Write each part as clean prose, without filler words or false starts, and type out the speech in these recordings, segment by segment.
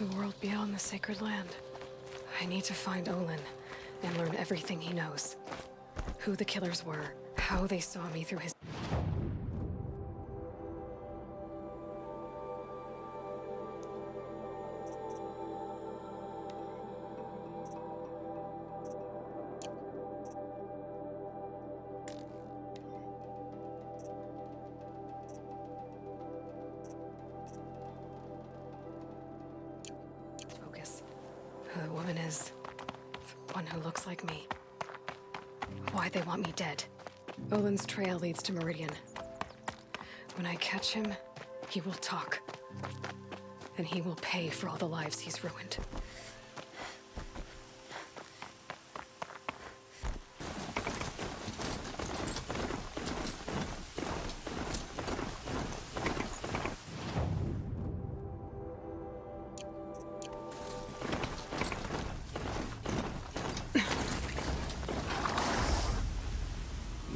The world beyond the sacred land. I need to find Olin and learn everything he knows. Who the killers were, how they saw me through his... Focus. Who the woman is. The one who looks like me. Why they want me dead. Olin's trail leads to Meridian. When I catch him, he will talk. And he will pay for all the lives he's ruined.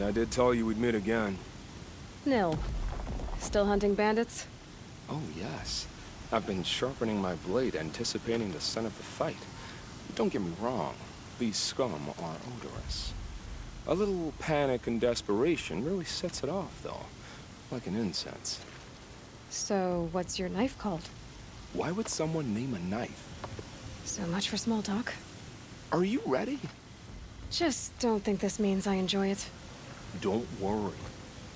I did tell you we'd meet again. Nil. Still hunting bandits? Oh, yes. I've been sharpening my blade, anticipating the scent of the fight. Don't get me wrong. These scum are odorous. A little panic and desperation really sets it off, though. Like an incense. So, what's your knife called? Why would someone name a knife? So much for small talk. Are you ready? Just don't think this means I enjoy it. Don't worry.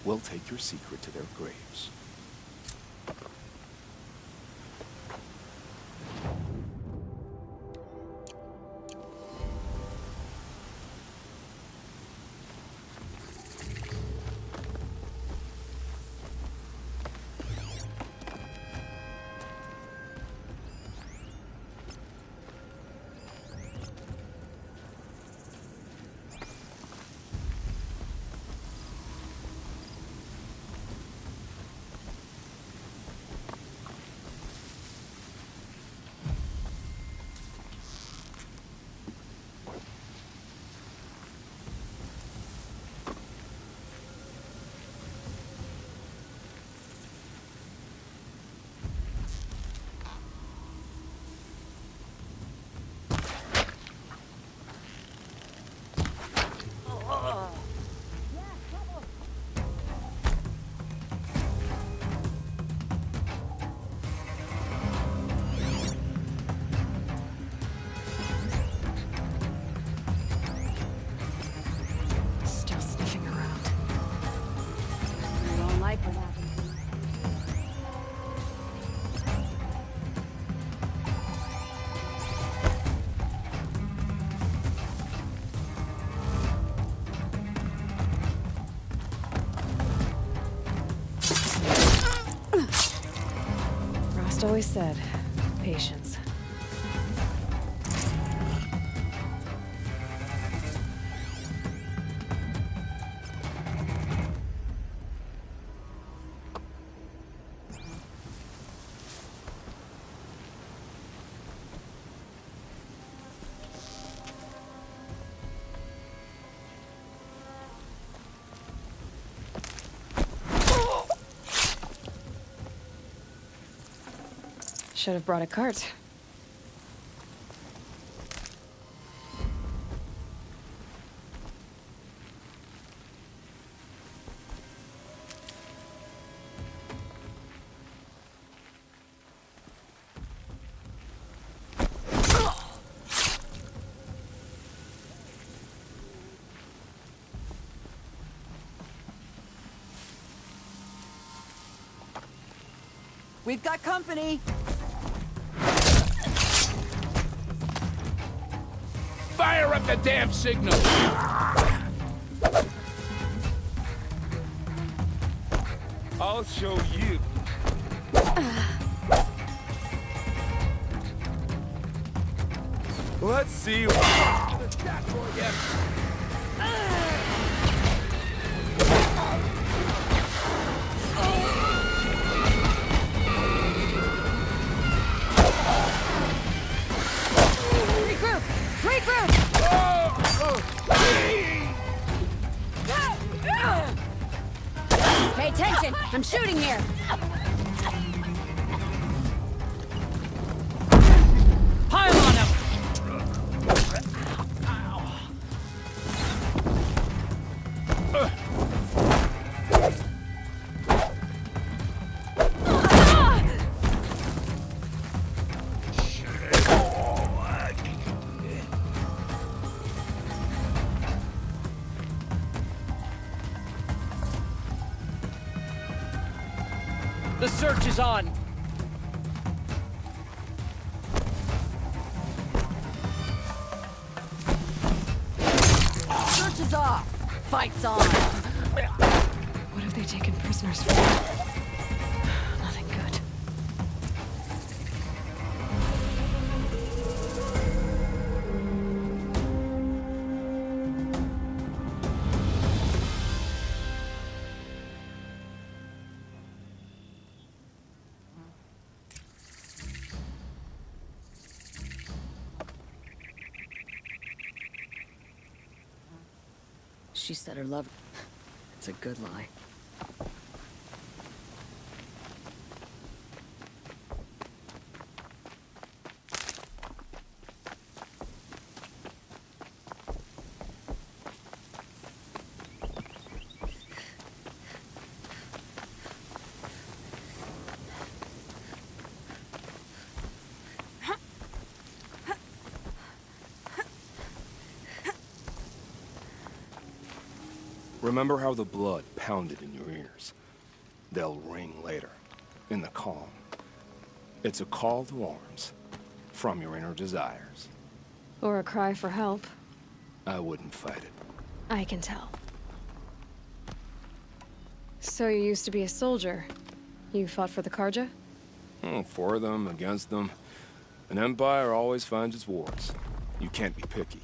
We'll take your secret to their graves. Still sniffing around. I don't like what happened. Rost always said, patience. Should have brought a cart. We've got company! Fire up the damn signal! I'll show you. Let's see Regroup! Regroup! Pay attention! I'm shooting here! The search is on! Search is off! Fight's on! What have they taken prisoners for? Nothing good. She said her love... It's a good lie. Remember how the blood pounded in your ears? They'll ring later, in the calm. It's a call to arms, from your inner desires. Or a cry for help. I wouldn't fight it. I can tell. So you used to be a soldier. You fought for the Karja? For them, against them. An empire always finds its wars. You can't be picky.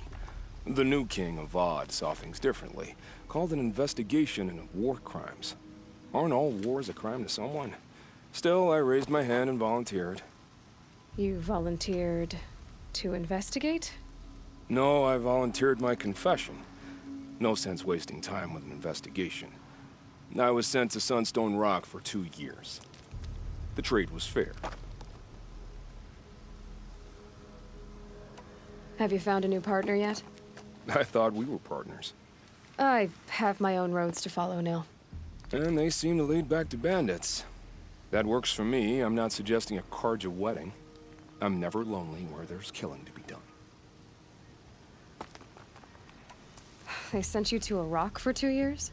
The new king of Vod saw things differently. Called an investigation into war crimes. Aren't all wars a crime to someone? Still, I raised my hand and volunteered. You volunteered to investigate? No, I volunteered my confession. No sense wasting time with an investigation. I was sent to Sunstone Rock for 2 years. The trade was fair. Have you found a new partner yet? I thought we were partners. I have my own roads to follow, Nil. And they seem to lead back to bandits. That works for me. I'm not suggesting a Karja wedding. I'm never lonely where there's killing to be done. They sent you to a rock for 2 years?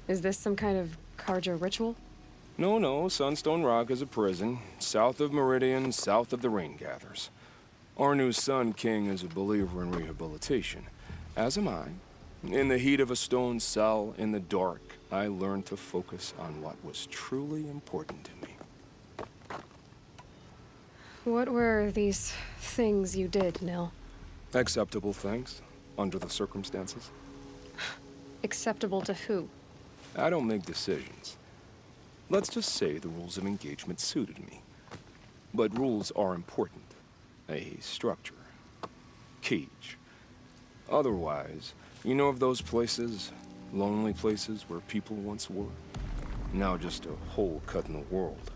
Is this some kind of Karja ritual? No, Sunstone Rock is a prison, south of Meridian, south of the Rain Gathers. Our new Sun King is a believer in rehabilitation, as am I. In the heat of a stone cell, in the dark, I learned to focus on what was truly important to me. What were these things you did, Nil? Acceptable things, under the circumstances. Acceptable to who? I don't make decisions. Let's just say the rules of engagement suited me. But rules are important. A structure. Cage. Otherwise, you know of those places, lonely places where people once were? Now just a hole cut in the world.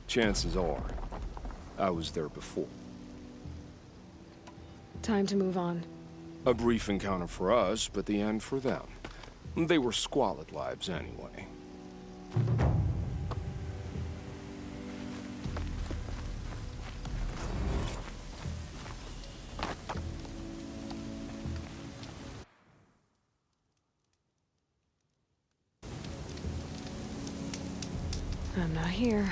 Chances are, I was there before. Time to move on. A brief encounter for us, but the end for them. They were squalid lives anyway. I'm not here.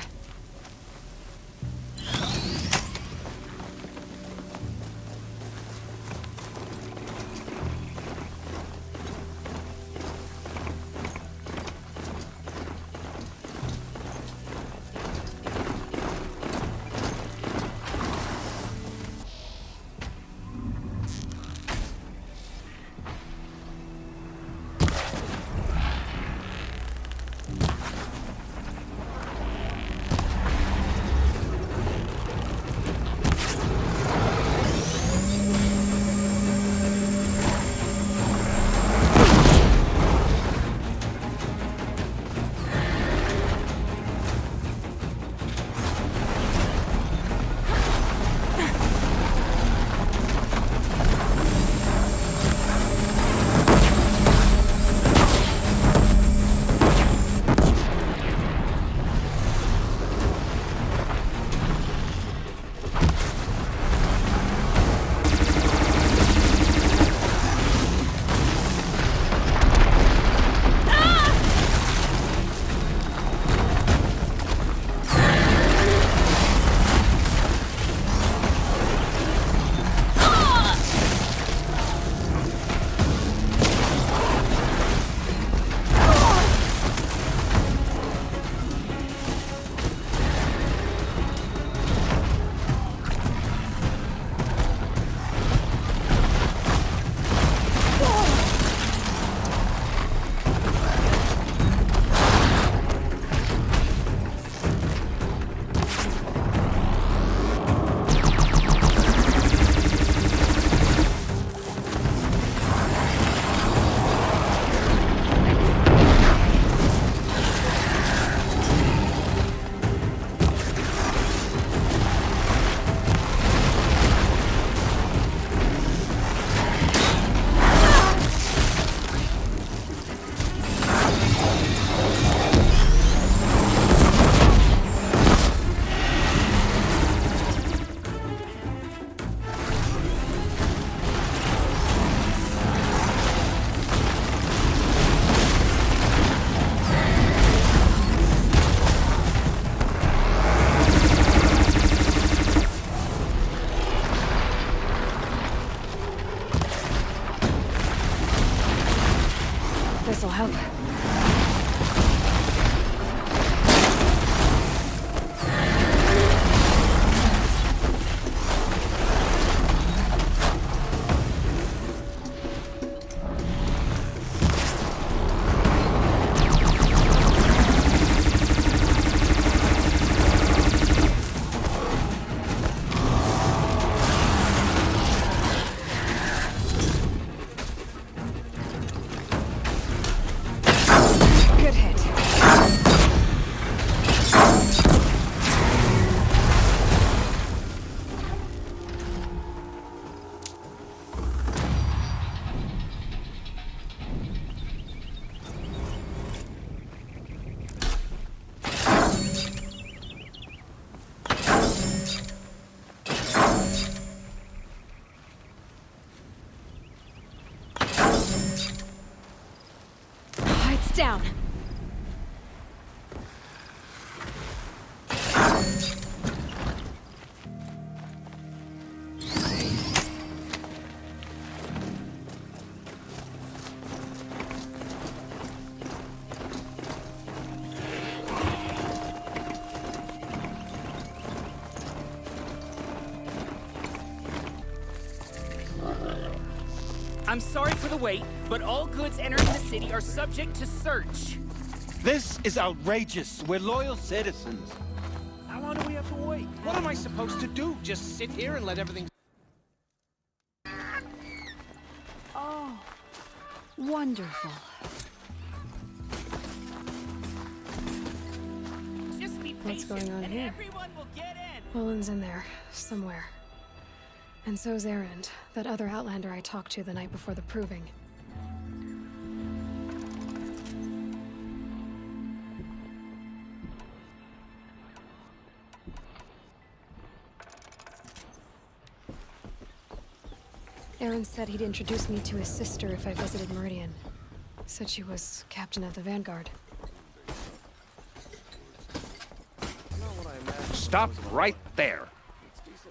This'll help. Good hit. Lights down. I'm sorry for the wait, but all goods entering the city are subject to search. This is outrageous. We're loyal citizens. How long do we have to wait? What am I supposed to do? Just sit here and let everything... Oh, wonderful. Just be What's patient, going on and here? everyone will get in. Olin's in there, somewhere. And so's Erend, that other Outlander I talked to the night before the proving. Erend said he'd introduce me to his sister if I visited Meridian. Said she was captain of the Vanguard. Stop right there.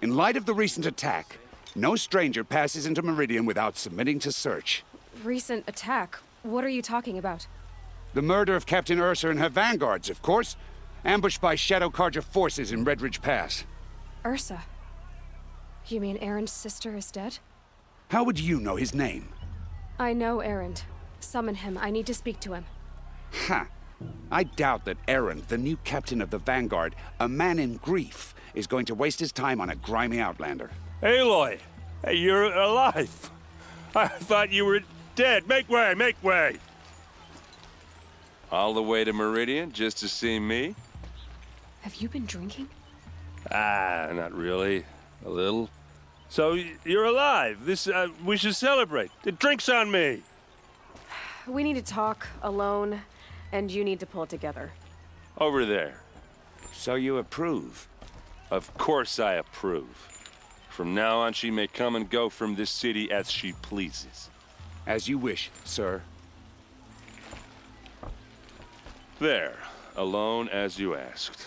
In light of the recent attack, no stranger passes into Meridian without submitting to search. Recent attack? What are you talking about? The murder of Captain Ursa and her vanguards, of course. Ambushed by Shadow Carja forces in Red Ridge Pass. Ursa? You mean Erend's sister is dead? How would you know his name? I know Erend. Summon him. I need to speak to him. Ha! I doubt that Erend, the new captain of the Vanguard, a man in grief, is going to waste his time on a grimy outlander. Aloy! Hey, you're alive! I thought you were dead. Make way, make way! All the way to Meridian just to see me? Have you been drinking? Ah, not really. A little. So, you're alive. We should celebrate. The drink's on me! We need to talk alone, and you need to pull it together. Over there. So you approve? Of course I approve. From now on, she may come and go from this city as she pleases. As you wish, sir. There. Alone as you asked.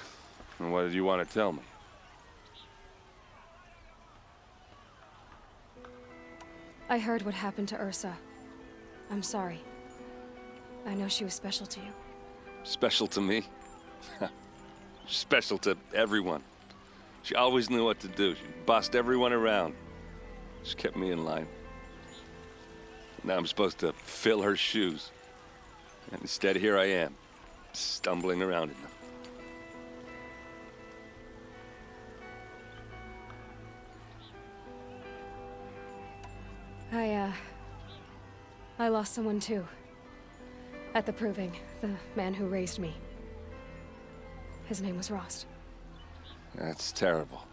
And what did you want to tell me? I heard what happened to Ursa. I'm sorry. I know she was special to you. Special to me? Special to everyone. She always knew what to do. She bossed everyone around. She kept me in line. Now I'm supposed to fill her shoes. And instead, here I am, stumbling around in them. I lost someone too. At the proving, the man who raised me. His name was Rost. That's terrible.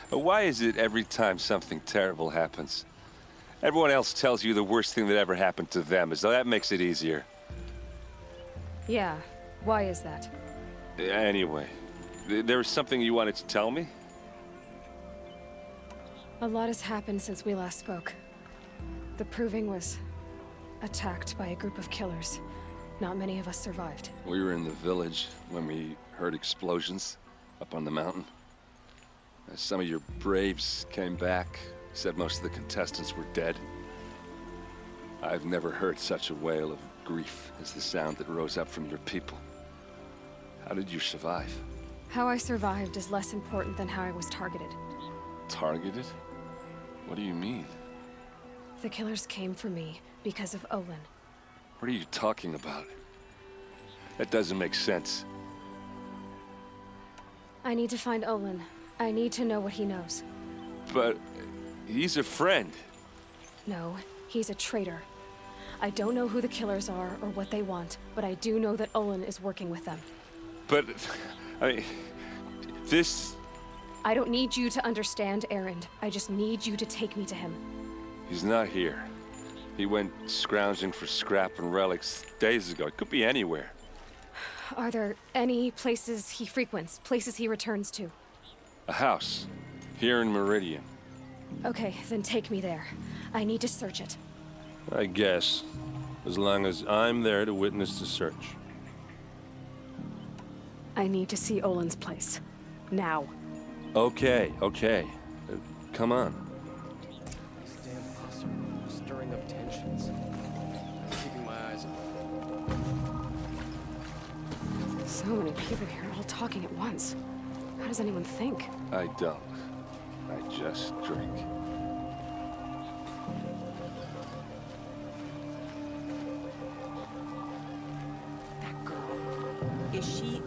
Why is it every time something terrible happens, everyone else tells you the worst thing that ever happened to them, as though that makes it easier? Yeah, why is that? Anyway, there was something you wanted to tell me? A lot has happened since we last spoke. The proving was attacked by a group of killers. Not many of us survived. We were in the village when we heard explosions up on the mountain. Some of your braves came back, said most of the contestants were dead. I've never heard such a wail of grief as the sound that rose up from your people. How did you survive? How I survived is less important than how I was targeted. Targeted? What do you mean? The killers came for me because of Olin. What are you talking about? That doesn't make sense. I need to find Olin. I need to know what he knows. But he's a friend. No, he's a traitor. I don't know who the killers are or what they want, but I do know that Olin is working with them. But, I mean, this... I don't need you to understand, Erend. I just need you to take me to him. He's not here. He went scrounging for scrap and relics days ago. It could be anywhere. Are there any places he frequents, places he returns to? A house. Here in Meridian. Okay, then take me there. I need to search it. I guess. As long as I'm there to witness the search. I need to see Olin's place. Now. Okay. Come on. These damn puffs are stirring up tensions. I'm keeping my eyes on So many people here, all talking at once. How does anyone think? I don't. I just drink. That girl. Is she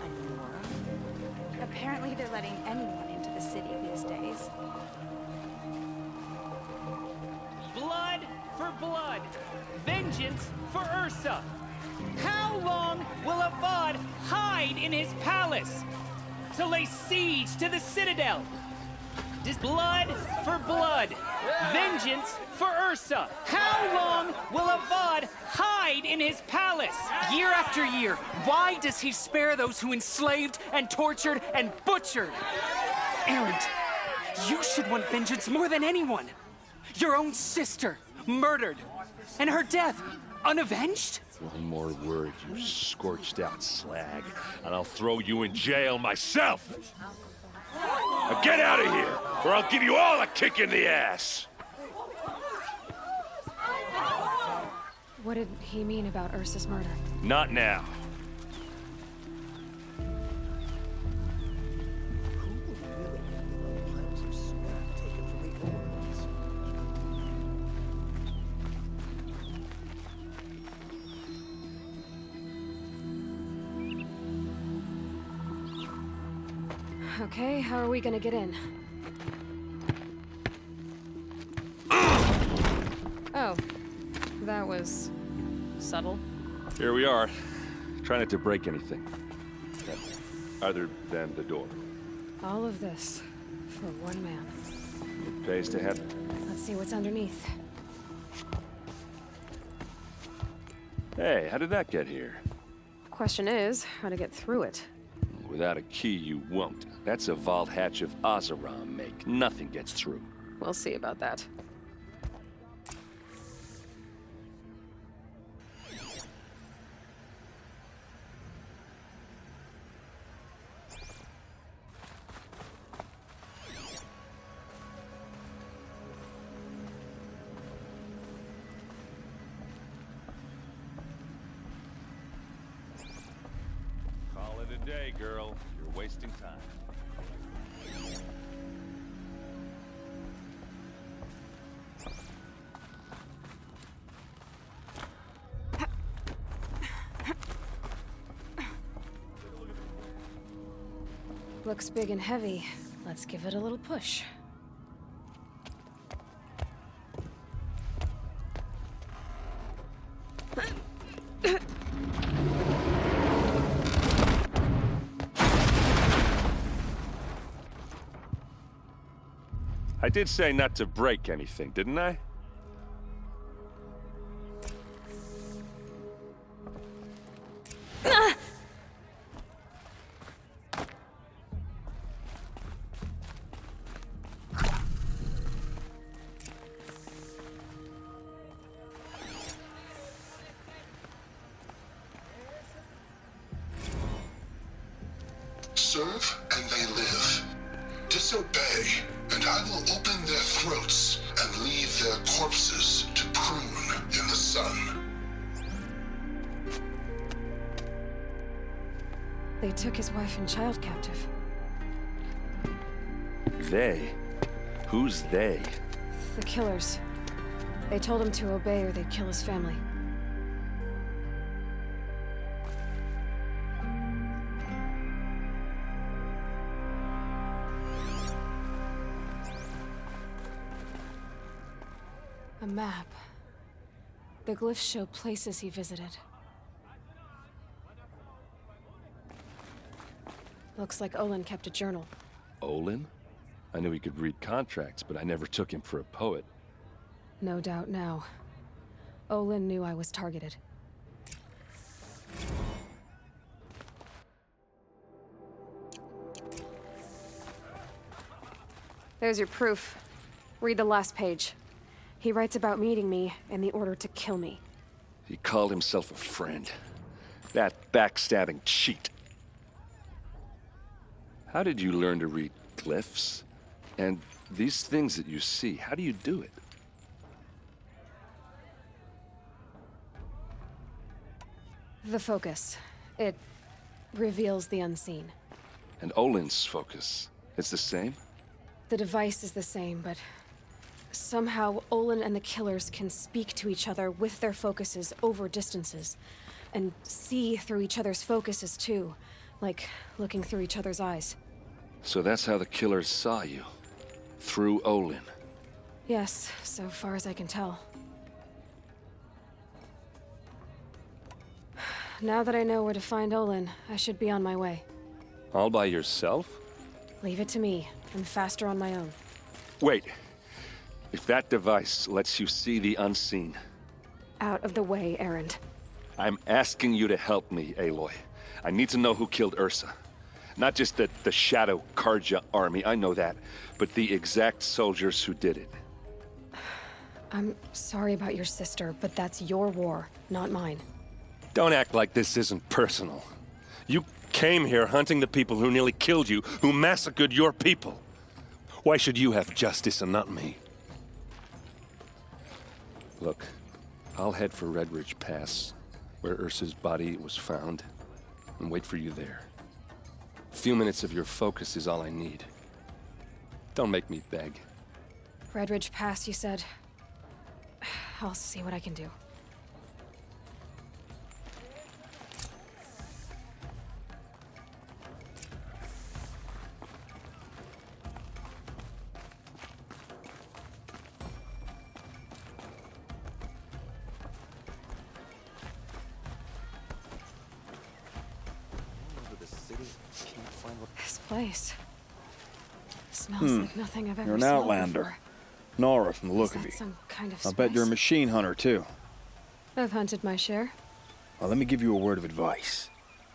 Anora? Apparently they're letting anyone into the city these days. Blood for blood. Vengeance for Ursa. How long will Avad hide in his palace? To lay siege to the Citadel? This blood for blood. Vengeance for Ursa. How long will Avad hide in his palace? Year after year, why does he spare those who enslaved and tortured and butchered? Erend, you should want vengeance more than anyone. Your own sister, murdered. And her death, unavenged? One more word, you scorched out slag, and I'll throw you in jail myself! Now get out of here, or I'll give you all a kick in the ass! What did he mean about Ursa's murder? Not now. Okay, how are we gonna get in? Oh, that was subtle. Here we are. Try not to break anything. Other than the door. All of this for one man. It pays to have... Let's see what's underneath. Hey, how did that get here? Question is, how to get through it. Without a key, you won't. That's a vault hatch of Oseram make. Nothing gets through. We'll see about that. Call it a day, girl. You're wasting time. Looks big and heavy. Let's give it a little push. I did say not to break anything, didn't I? Serve and they live. Disobey, and I will open their throats and leave their corpses to prune in the sun. They took his wife and child captive. They? Who's they? The killers. They told him to obey or they'd kill his family. A map. The glyphs show places he visited. Looks like Olin kept a journal. Olin? I knew he could read contracts, but I never took him for a poet. No doubt now. Olin knew I was targeted. There's your proof. Read the last page. He writes about meeting me and the order to kill me. He called himself a friend. That backstabbing cheat. How did you learn to read glyphs? And these things that you see, how do you do it? The focus. It reveals the unseen. And Olin's focus, it's the same? The device is the same, but somehow Olin and the killers can speak to each other with their focuses over distances, and see through each other's focuses too, like looking through each other's eyes. So that's how the killers saw you? Through Olin? Yes, so far as I can tell. Now that I know where to find Olin, I should be on my way. All by yourself? Leave it to me. I'm faster on my own. Wait. If that device lets you see the unseen... Out of the way, Erend. I'm asking you to help me, Aloy. I need to know who killed Ursa. Not just the Shadow Karja army, I know that, but the exact soldiers who did it. I'm sorry about your sister, but that's your war, not mine. Don't act like this isn't personal. You came here hunting the people who nearly killed you, who massacred your people. Why should you have justice and not me? Look, I'll head for Red Ridge Pass, where Ursa's body was found, and wait for you there. A few minutes of your focus is all I need. Don't make me beg. Red Ridge Pass, you said? I'll see what I can do. This place smells like nothing I've ever You're an smelled outlander. before. Nora from the look Is of that you. some kind of I bet you're a spice? machine hunter, too. I've hunted my share. Well, let me give you a word of advice.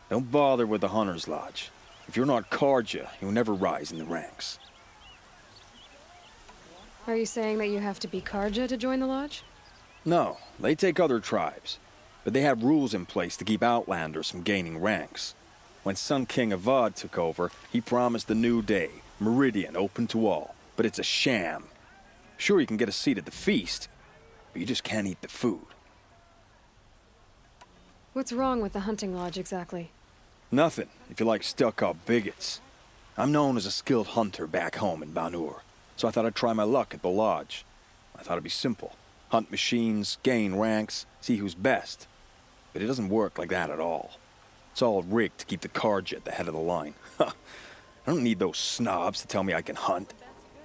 Don't bother with the Hunter's Lodge. If you're not Karja, you'll never rise in the ranks. Are you saying that you have to be Karja to join the lodge? No, they take other tribes. But they have rules in place to keep outlanders from gaining ranks. When Sun King Avad took over, he promised a new day, Meridian open to all. But it's a sham. Sure, you can get a seat at the feast, but you just can't eat the food. What's wrong with the hunting lodge exactly? Nothing, if you like stuck-up bigots. I'm known as a skilled hunter back home in Banur, so I thought I'd try my luck at the lodge. I thought it'd be simple. Hunt machines, gain ranks, see who's best. But it doesn't work like that at all. It's all rigged to keep the Karja at the head of the line. I don't need those snobs to tell me I can hunt.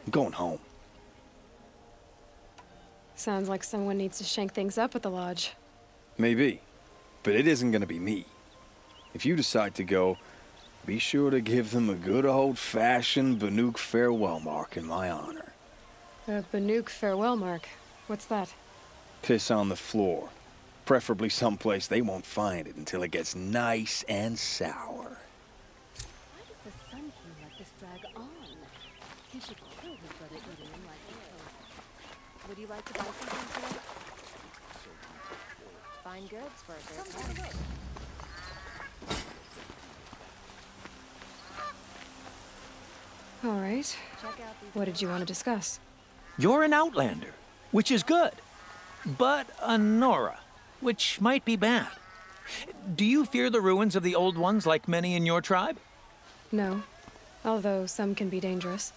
I'm going home. Sounds like someone needs to shank things up at the lodge. Maybe, but it isn't gonna be me. If you decide to go, be sure to give them a good old-fashioned Banuk farewell mark in my honor. A Banuk farewell mark. What's that? Piss on the floor. Preferably someplace they won't find it until it gets nice and sour. Why does the Sun King let this drag on? He should kill his brother eating him like he killed. Would you like to buy something today? Fine goods for a good price. All right. What did you want to discuss? You're an outlander, which is good. But a Nora, which might be bad. Do you fear the ruins of the Old Ones like many in your tribe? No, although some can be dangerous.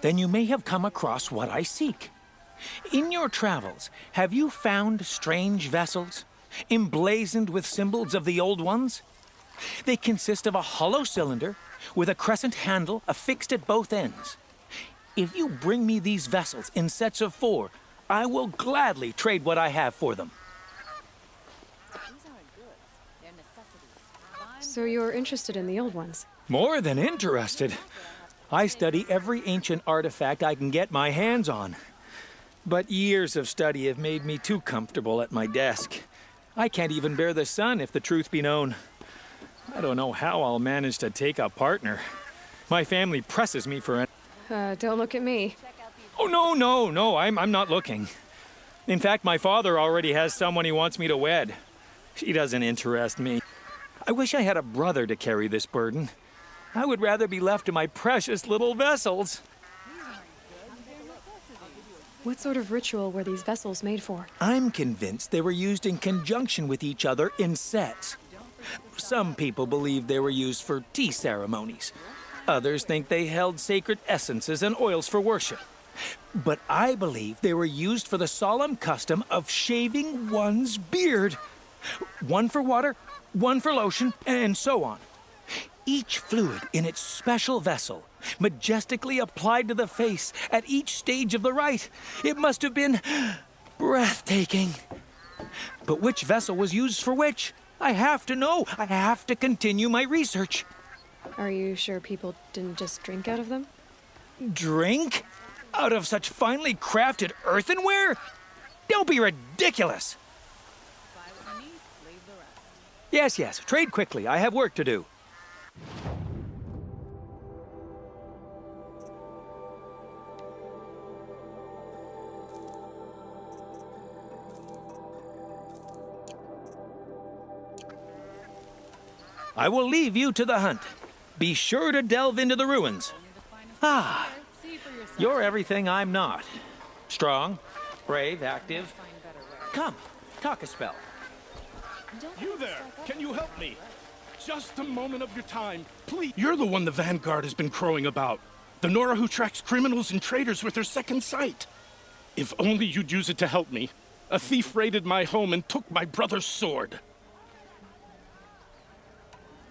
Then you may have come across what I seek. In your travels, have you found strange vessels, emblazoned with symbols of the Old Ones? They consist of a hollow cylinder with a crescent handle affixed at both ends. If you bring me these vessels in sets of 4, I will gladly trade what I have for them. So you're interested in the old ones? More than interested. I study every ancient artifact I can get my hands on. But years of study have made me too comfortable at my desk. I can't even bear the sun, if the truth be known. I don't know how I'll manage to take a partner. My family presses me for an... Don't look at me. Oh, no, I'm not looking. In fact, my father already has someone he wants me to wed. She doesn't interest me. I wish I had a brother to carry this burden. I would rather be left to my precious little vessels. What sort of ritual were these vessels made for? I'm convinced they were used in conjunction with each other in sets. Some people believe they were used for tea ceremonies. Others think they held sacred essences and oils for worship. But I believe they were used for the solemn custom of shaving one's beard. One for water, one for lotion, and so on. Each fluid in its special vessel, majestically applied to the face at each stage of the rite. It must have been breathtaking. But which vessel was used for which? I have to know. I have to continue my research. Are you sure people didn't just drink out of them? Drink? Out of such finely crafted earthenware? Don't be ridiculous. Yes, trade quickly. I have work to do. I will leave you to the hunt. Be sure to delve into the ruins. Ah, you're everything I'm not. Strong, brave, active. Come, talk a spell. You there! Can you help me? Just a moment of your time, please. You're the one the Vanguard has been crowing about. The Nora who tracks criminals and traitors with her second sight. If only you'd use it to help me. A thief raided my home and took my brother's sword.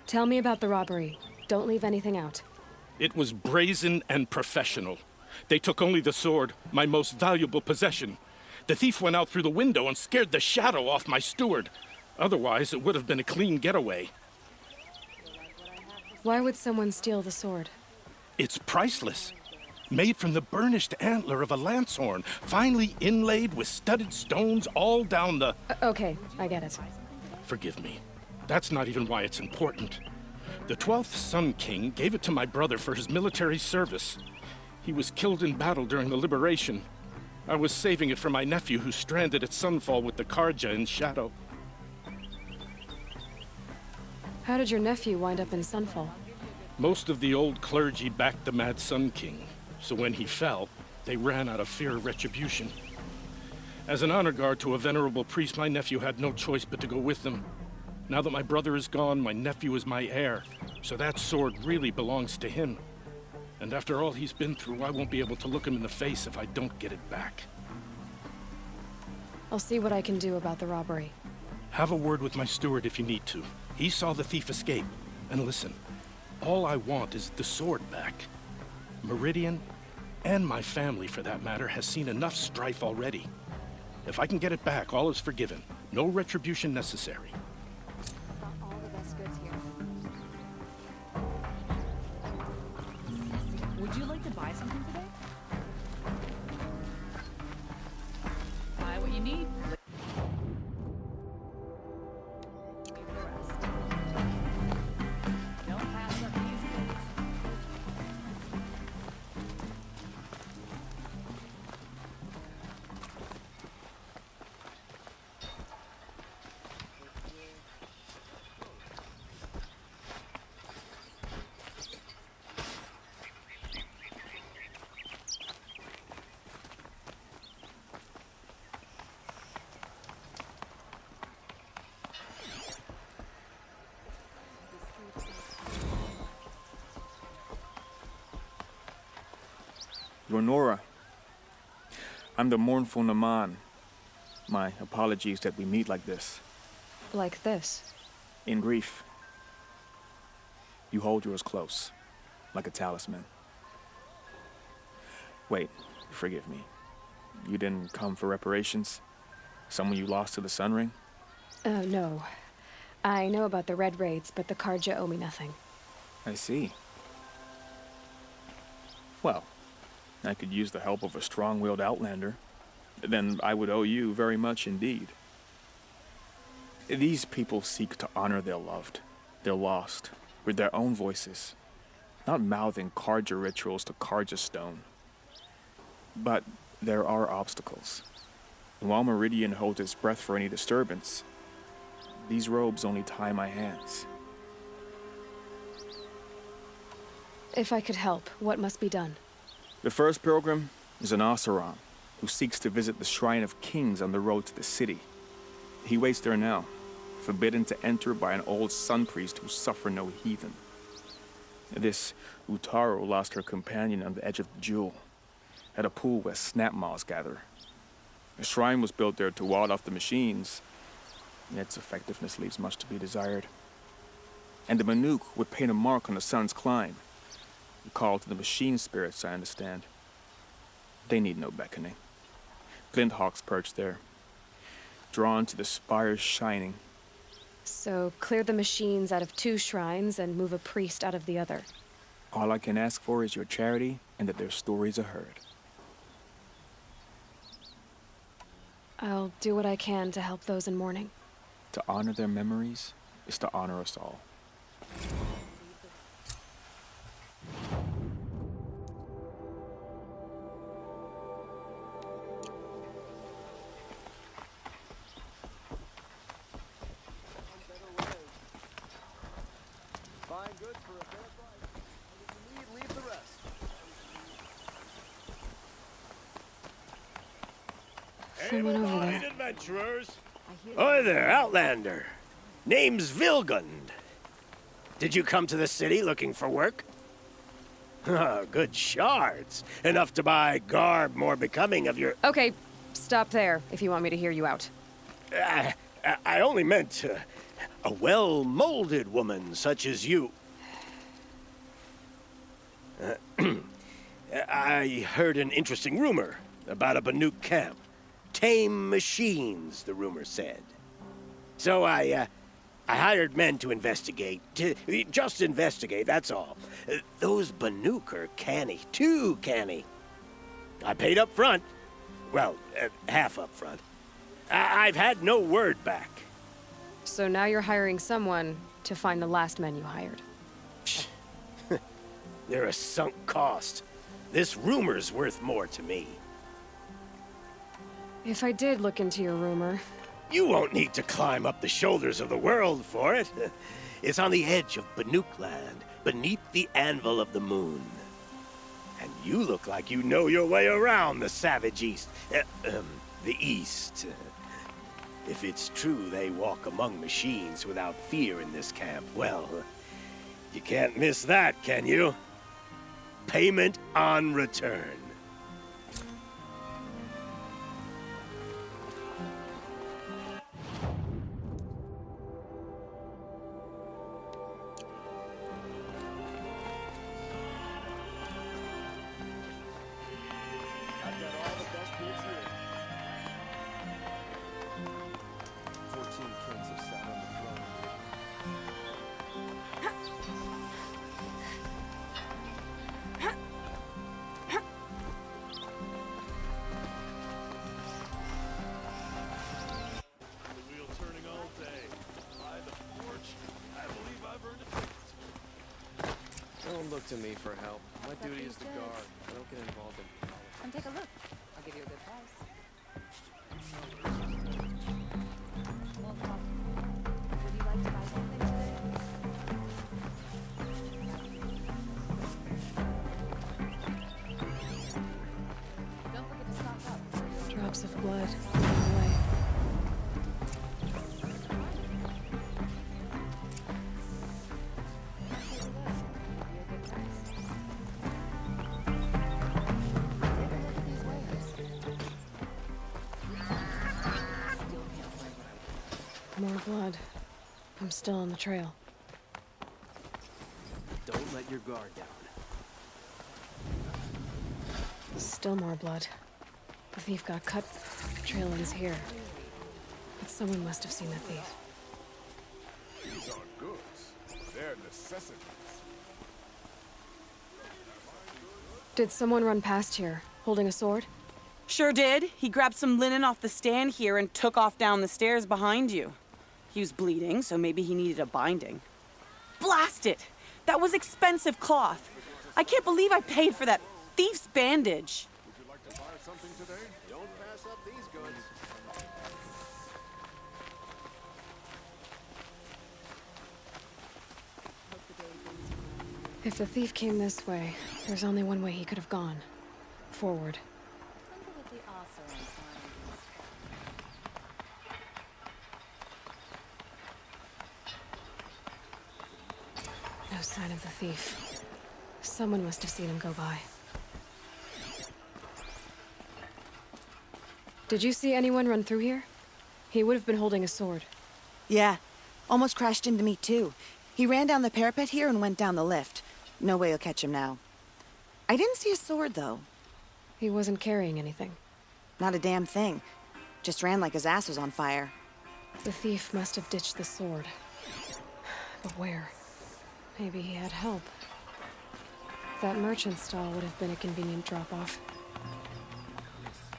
Tell me about the robbery. Don't leave anything out. It was brazen and professional. They took only the sword, my most valuable possession. The thief went out through the window and scared the shadow off my steward. Otherwise, it would have been a clean getaway. Why would someone steal the sword? It's priceless. Made from the burnished antler of a lancehorn, finely inlaid with studded stones all down the... Okay, I get it. Forgive me. That's not even why it's important. The 12th Sun King gave it to my brother for his military service. He was killed in battle during the liberation. I was saving it for my nephew who's stranded at Sunfall with the Karja in Shadow. How did your nephew wind up in Sunfall? Most of the old clergy backed the Mad Sun King, so when he fell, they ran out of fear of retribution. As an honor guard to a venerable priest, my nephew had no choice but to go with them. Now that my brother is gone, my nephew is my heir, so that sword really belongs to him. And after all he's been through, I won't be able to look him in the face if I don't get it back. I'll see what I can do about the robbery. Have a word with my steward if you need to. He saw the thief escape. And listen, all I want is the sword back. Meridian, and my family for that matter, has seen enough strife already. If I can get it back, all is forgiven. No retribution necessary. All the best goods here. Would you like to buy something today? Buy what you need. Leave the rest. Don't pass up these goods. You're Nora. I'm the mournful Naman. My apologies that we meet like this. Like this? In grief. You hold yours close, like a talisman. Wait, forgive me. You didn't come for reparations? Someone you lost to the Sun Ring? No. I know about the Red Raids, but the Karja owe me nothing. I see. Well, I could use the help of a strong-willed outlander. Then I would owe you very much indeed. These people seek to honor their loved, their lost, with their own voices, not mouthing Karja rituals to Karja stone. But there are obstacles. And while Meridian holds its breath for any disturbance, these robes only tie my hands. If I could help, what must be done? The first pilgrim is an Oseram who seeks to visit the Shrine of Kings on the road to the city. He waits there now, forbidden to enter by an old sun priest who suffer no heathen. This Utaru lost her companion on the edge of the Jewel, at a pool where snap moths gather. The shrine was built there to ward off the machines, yet its effectiveness leaves much to be desired. And the Manuk would paint a mark on the sun's climb, a call to the machine spirits, I understand. They need no beckoning. Glint hawks perch there, drawn to the spires shining. So clear the machines out of 2 shrines and move a priest out of the other. All I can ask for is your charity and that their stories are heard. I'll do what I can to help those in mourning. To honor their memories is to honor us all. Someone over there. Adventurers. Oi there, Outlander. Name's Vilgund. Did you come to the city looking for work? Good shards. Enough to buy garb more becoming of your... Okay, stop there if you want me to hear you out. I only meant a well-molded woman such as you. I heard an interesting rumor about a Banuk camp. Tame machines, the rumor said. So I hired men to investigate. Just investigate, that's all. Those Banuk are canny, too canny. I paid up front. Well, half up front. I've had no word back. So now you're hiring someone to find the last men you hired. They're a sunk cost. This rumor's worth more to me. If I did look into your rumor... You won't need to climb up the shoulders of the world for it. It's on the edge of Banuk land, beneath the anvil of the moon. And you look like you know your way around the savage east. The east. If it's true they walk among machines without fear in this camp, well, you can't miss that, can you? Payment on return. Don't look to me for help. My duty is to guard. I don't get involved in politics. Come take a look. I'll give you a good price. Well, would you like to buy something today? Don't forget to stock up. Drops of blood along the way. More blood. I'm still on the trail. Don't let your guard down. Still more blood. The thief got cut. The trail ends here. But someone must have seen the thief. These aren't goods. They're necessities. Did someone run past here, holding a sword? Sure did. He grabbed some linen off the stand here and took off down the stairs behind you. He was bleeding, so maybe he needed a binding. Blast it! That was expensive cloth. I can't believe I paid for that thief's bandage. Would you like to buy something today? Don't pass up these goods. If the thief came this way, there's only one way he could have gone. Forward. No sign of the thief. Someone must have seen him go by. Did you see anyone run through here? He would have been holding a sword. Yeah. Almost crashed into me, too. He ran down the parapet here and went down the lift. No way you'll catch him now. I didn't see a sword, though. He wasn't carrying anything. Not a damn thing. Just ran like his ass was on fire. The thief must have ditched the sword. But where? Maybe he had help. That merchant stall would have been a convenient drop-off.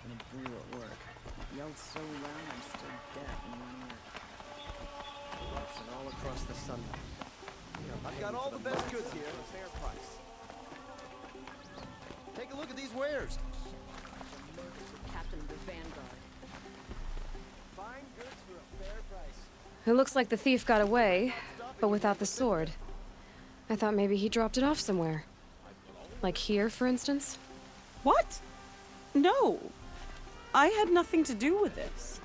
And a brew at work. Yelled so loud I'm still deaf in one ear. Eruption all across the sunlight. I've got all the best goods here at a fair price. Take a look at these wares. Captain of the Vanguard. Fine goods for a fair price. It looks like the thief got away, but without the sword. I thought maybe he dropped it off somewhere. Like here, for instance? What? No. I had nothing to do with this.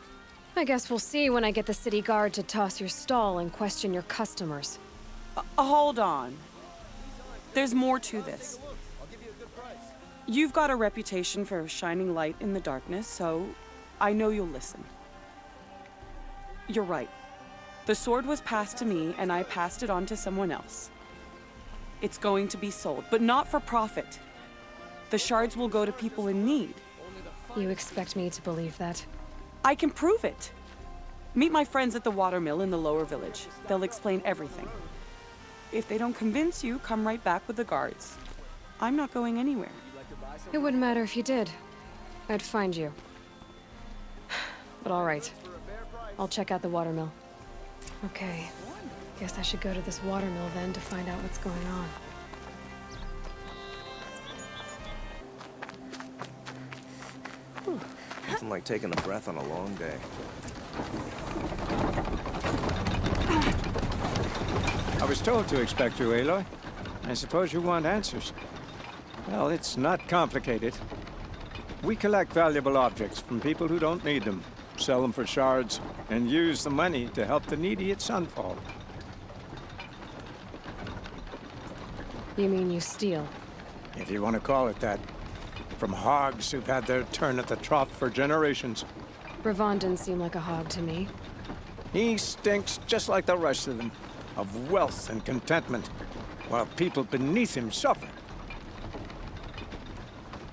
I guess we'll see when I get the city guard to toss your stall and question your customers. Hold on. There's more to this. You've got a reputation for shining light in the darkness, so I know you'll listen. You're right. The sword was passed to me, and I passed it on to someone else. It's going to be sold, but not for profit. The shards will go to people in need. You expect me to believe that? I can prove it. Meet my friends at the watermill in the lower village. They'll explain everything. If they don't convince you, come right back with the guards. I'm not going anywhere. It wouldn't matter if you did. I'd find you. But all right. I'll check out the watermill. Okay. Guess I should go to this watermill then to find out what's going on. Nothing like taking a breath on a long day. I was told to expect you, Aloy. I suppose you want answers. Well, it's not complicated. We collect valuable objects from people who don't need them, sell them for shards, and use the money to help the needy at Sunfall. You mean you steal? If you want to call it that. From hogs who've had their turn at the trough for generations. Ravon didn't seem like a hog to me. He stinks just like the rest of them, of wealth and contentment, while people beneath him suffer.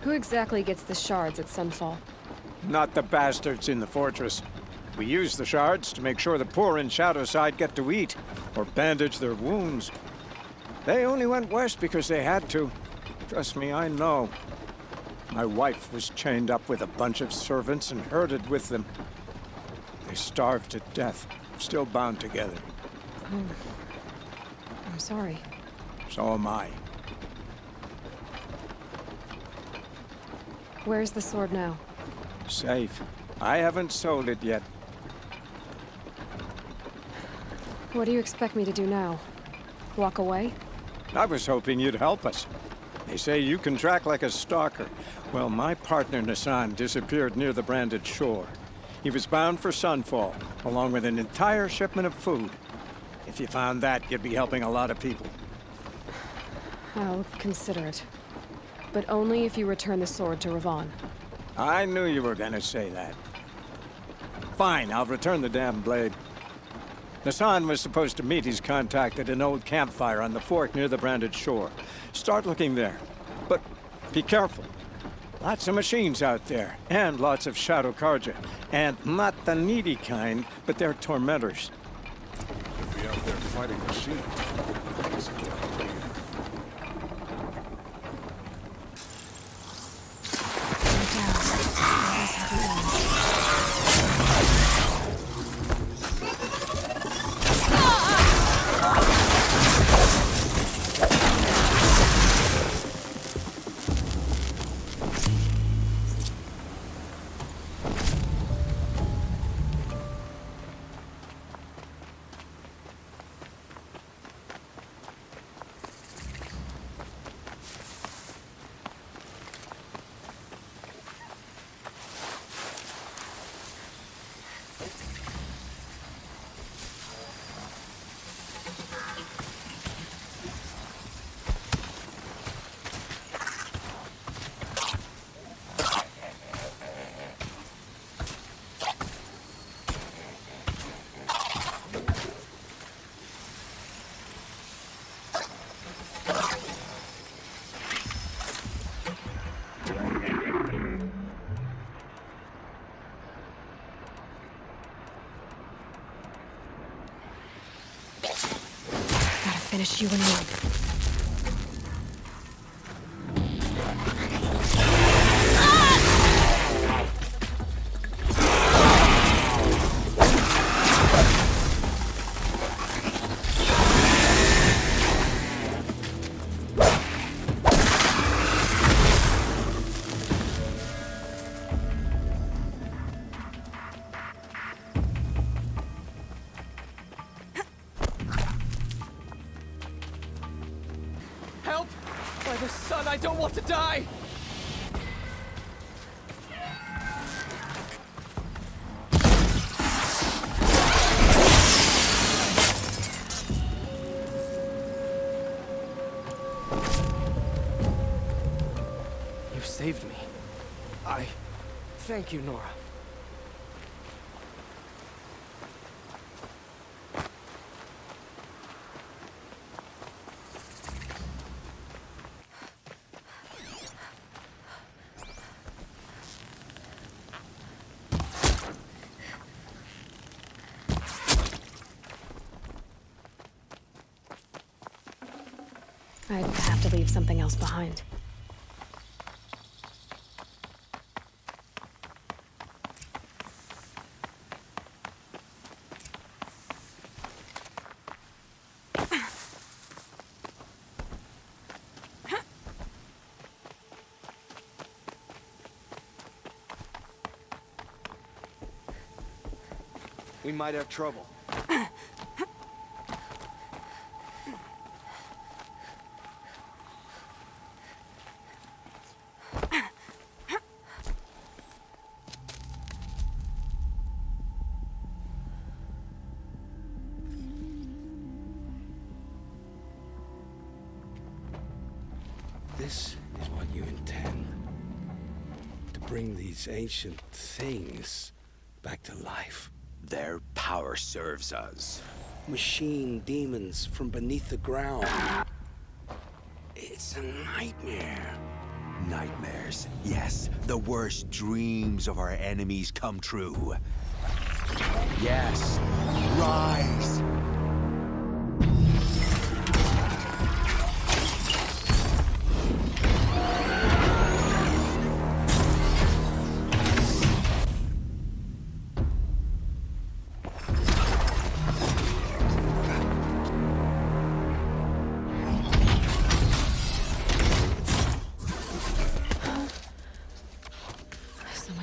Who exactly gets the shards at Sunfall? Not the bastards in the fortress. We use the shards to make sure the poor in Shadowside get to eat, or bandage their wounds. They only went west because they had to. Trust me, I know. My wife was chained up with a bunch of servants and herded with them. They starved to death, still bound together. Oh. I'm sorry. So am I. Where's the sword now? Safe. I haven't sold it yet. What do you expect me to do now? Walk away? I was hoping you'd help us. They say you can track like a stalker. Well, my partner, Nassan, disappeared near the branded shore. He was bound for Sunfall, along with an entire shipment of food. If you found that, you'd be helping a lot of people. I'll consider it. But only if you return the sword to Ravon. I knew you were gonna say that. Fine, I'll return the damn blade. Nassan was supposed to meet his contact at an old campfire on the fork near the branded shore. Start looking there. But be careful. Lots of machines out there, and lots of Shadow Karja. And not the needy kind, but they're tormentors. If we out there fighting machines. Finish you and me. Help! By the sun, I don't want to die! You saved me. I thank you, Nora. I'd have to leave something else behind. We might have trouble. This is what you intend. To bring these ancient things back to life. Their power serves us. Machine demons from beneath the ground. It's a nightmare. Nightmares. Yes, the worst dreams of our enemies come true. Yes, rise!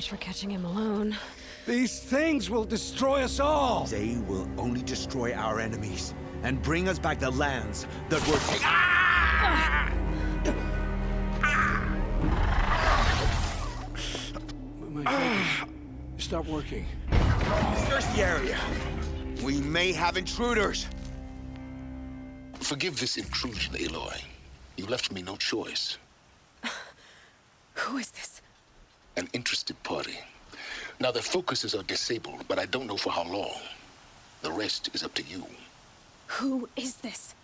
For catching him alone. These things will destroy us all! They will only destroy our enemies and bring us back the lands that were taken. My focus. Stop working. Search the area. We may have intruders. Forgive this intrusion, Aloy. You left me no choice. Who is this? An interested party. Now, their focuses are disabled, but I don't know for how long. The rest is up to you. Who is this?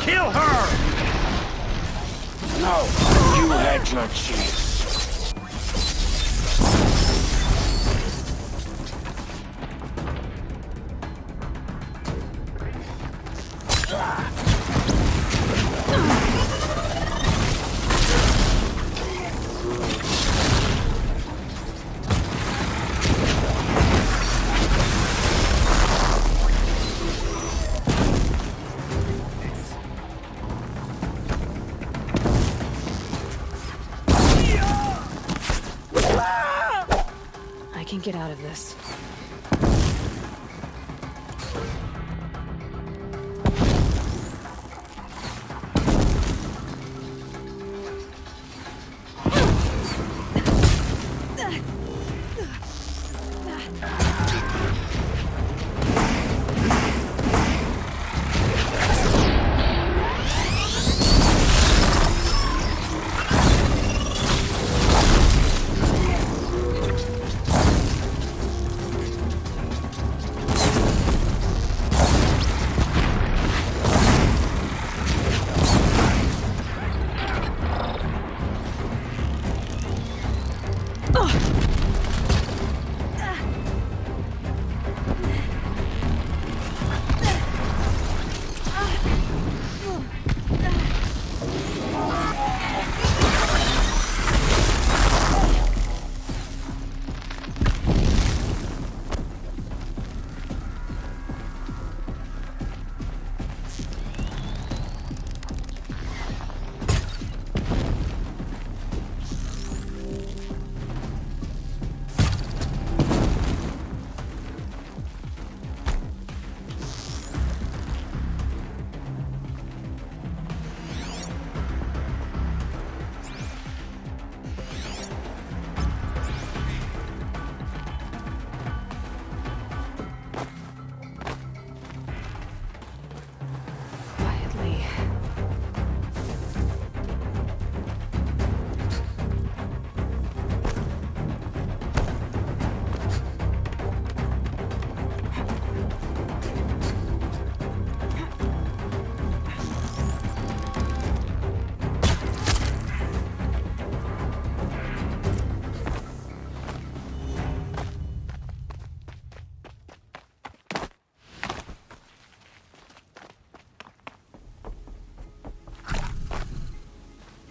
Kill her! No, you had your chance. I can get out of this.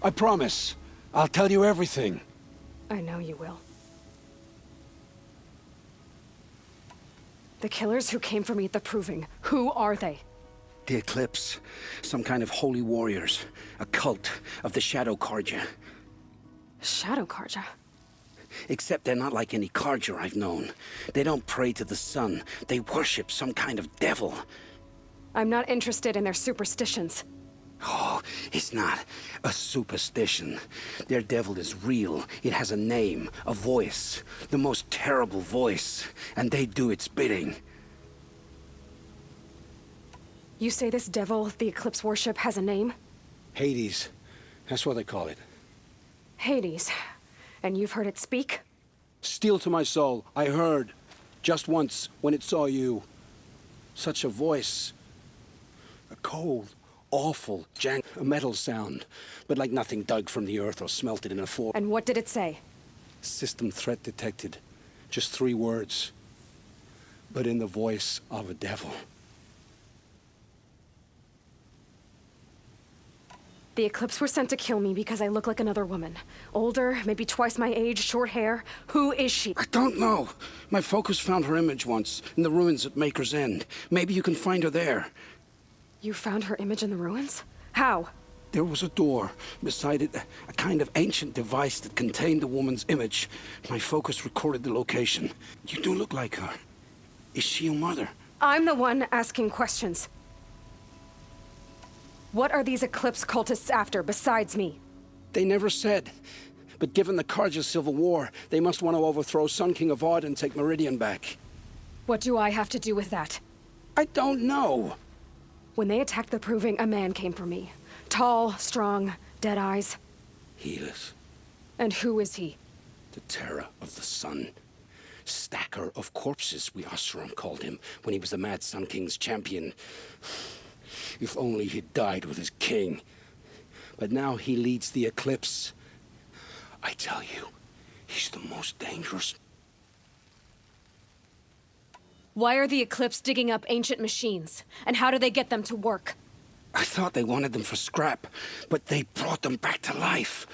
I promise. I'll tell you everything. I know you will. The killers who came for me at the Proving, who are they? The Eclipse. Some kind of holy warriors. A cult of the Shadow Carja. Shadow Carja? Except they're not like any Carja I've known. They don't pray to the sun. They worship some kind of devil. I'm not interested in their superstitions. Oh, it's not a superstition. Their devil is real. It has a name, a voice, the most terrible voice, and they do its bidding. You say this devil, the Eclipse worship, has a name? Hades. That's what they call it. Hades. And you've heard it speak? Steel to my soul, I heard. Just once, when it saw you. Such a voice. A cold, awful, a metal sound. But like nothing dug from the earth or smelted in a forge. And what did it say? System threat detected. Just 3 words. But in the voice of a devil. The Eclipse were sent to kill me because I look like another woman. Older, maybe twice my age, short hair. Who is she? I don't know. My focus found her image once, in the ruins at Maker's End. Maybe you can find her there. You found her image in the ruins? How? There was a door. Beside it, a kind of ancient device that contained the woman's image. My focus recorded the location. You do look like her. Is she your mother? I'm the one asking questions. What are these Eclipse cultists after, besides me? They never said. But given the Carja civil war, they must want to overthrow Sun King of Odd and take Meridian back. What do I have to do with that? I don't know. When they attacked the Proving, a man came for me. Tall, strong, dead eyes. Helis. And who is he? The terror of the sun. Stacker of corpses, we Oseram called him, when he was the Mad Sun King's champion. If only he'd died with his king. But now he leads the Eclipse. I tell you, he's the most dangerous. Why are the Eclipse digging up ancient machines? And how do they get them to work? I thought they wanted them for scrap, but they brought them back to life.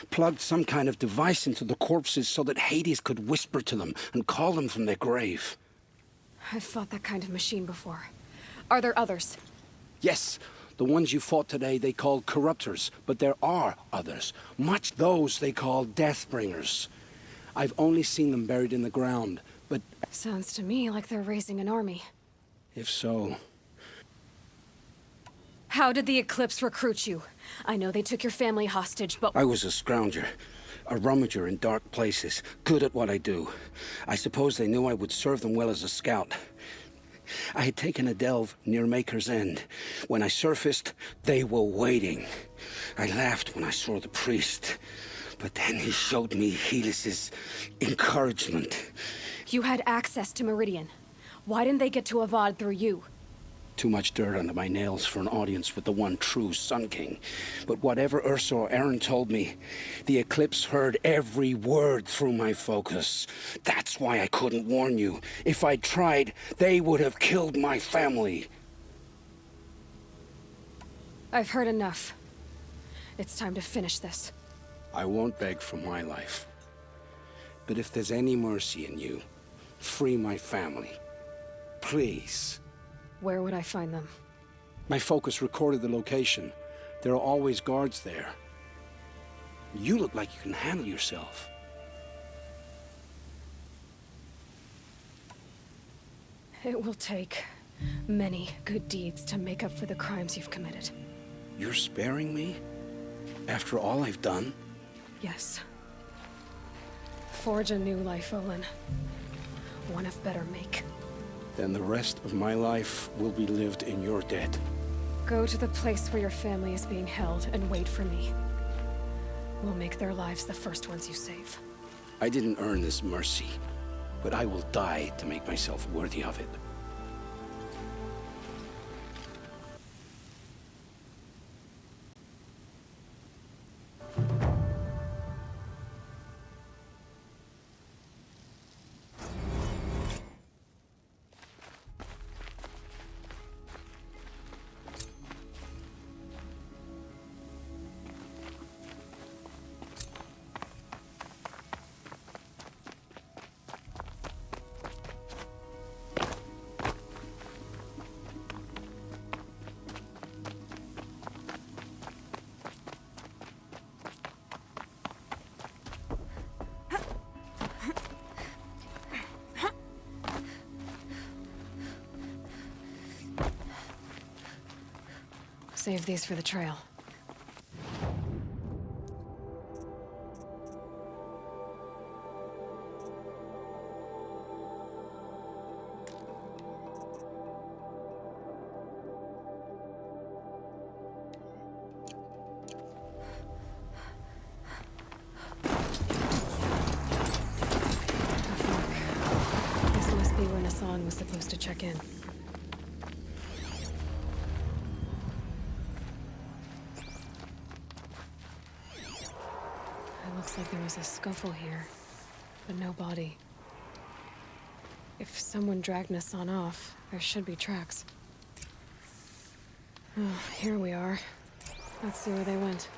Plugged some kind of device into the corpses so that Hades could whisper to them and call them from their grave. I've fought that kind of machine before. Are there others? Yes, the ones you fought today they called corruptors, but there are others. Much those they call Deathbringers. I've only seen them buried in the ground, but... Sounds to me like they're raising an army. If so... How did the Eclipse recruit you? I know they took your family hostage, but... I was a scrounger. A rummager in dark places. Good at what I do. I suppose they knew I would serve them well as a scout. I had taken a delve near Maker's End. When I surfaced, they were waiting. I laughed when I saw the priest. But then he showed me Helis's encouragement. You had access to Meridian. Why didn't they get to Avad through you? Too much dirt under my nails for an audience with the one true Sun King. But whatever Ursa or Aaron told me, the Eclipse heard every word through my focus. That's why I couldn't warn you. If I'd tried, they would have killed my family. I've heard enough. It's time to finish this. I won't beg for my life. But if there's any mercy in you, free my family. Please. Where would I find them? My focus recorded the location. There are always guards there. You look like you can handle yourself. It will take many good deeds to make up for the crimes you've committed. You're sparing me? After all I've done? Yes. Forge a new life, Olin. One of better make. Then the rest of my life will be lived in your debt. Go to the place where your family is being held and wait for me. We'll make their lives the first ones you save. I didn't earn this mercy, but I will die to make myself worthy of it. Save these for the trail. must be where Nassan was supposed to check in. It looks like there was a scuffle here, but no body. If someone dragged Nassan off, there should be tracks. Oh, here we are. Let's see where they went.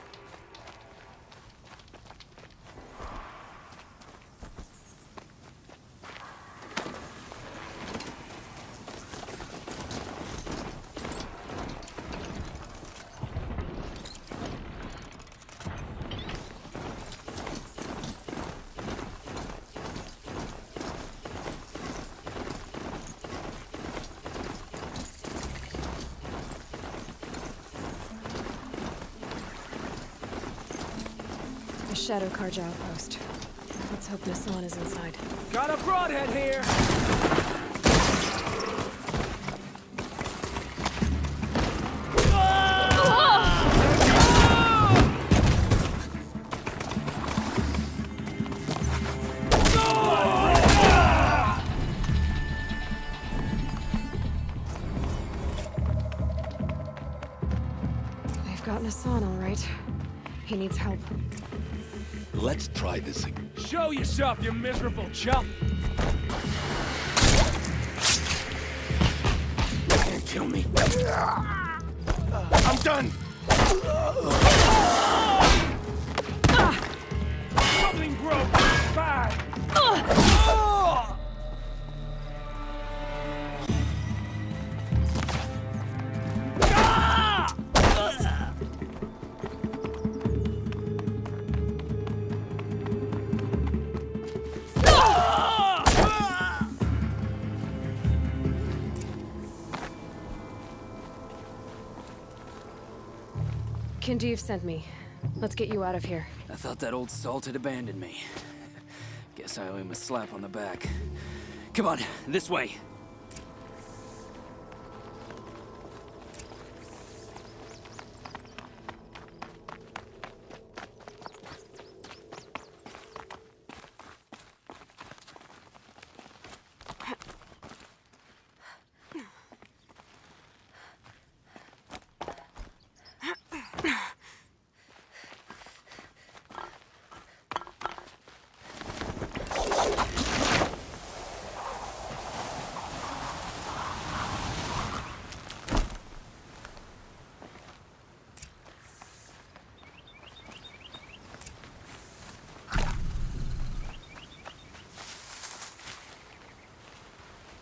Shadow Karja outpost. Let's hope Nassan is inside. Got a broadhead here! They've got Nassan, all right. He needs help. Let's try this again. Show yourself, you miserable chump! Can't kill me. I'm done! Something broke! Bye! Kinjeev sent me. Let's get you out of here. I thought that old salt had abandoned me. Guess I owe him a slap on the back. Come on, this way.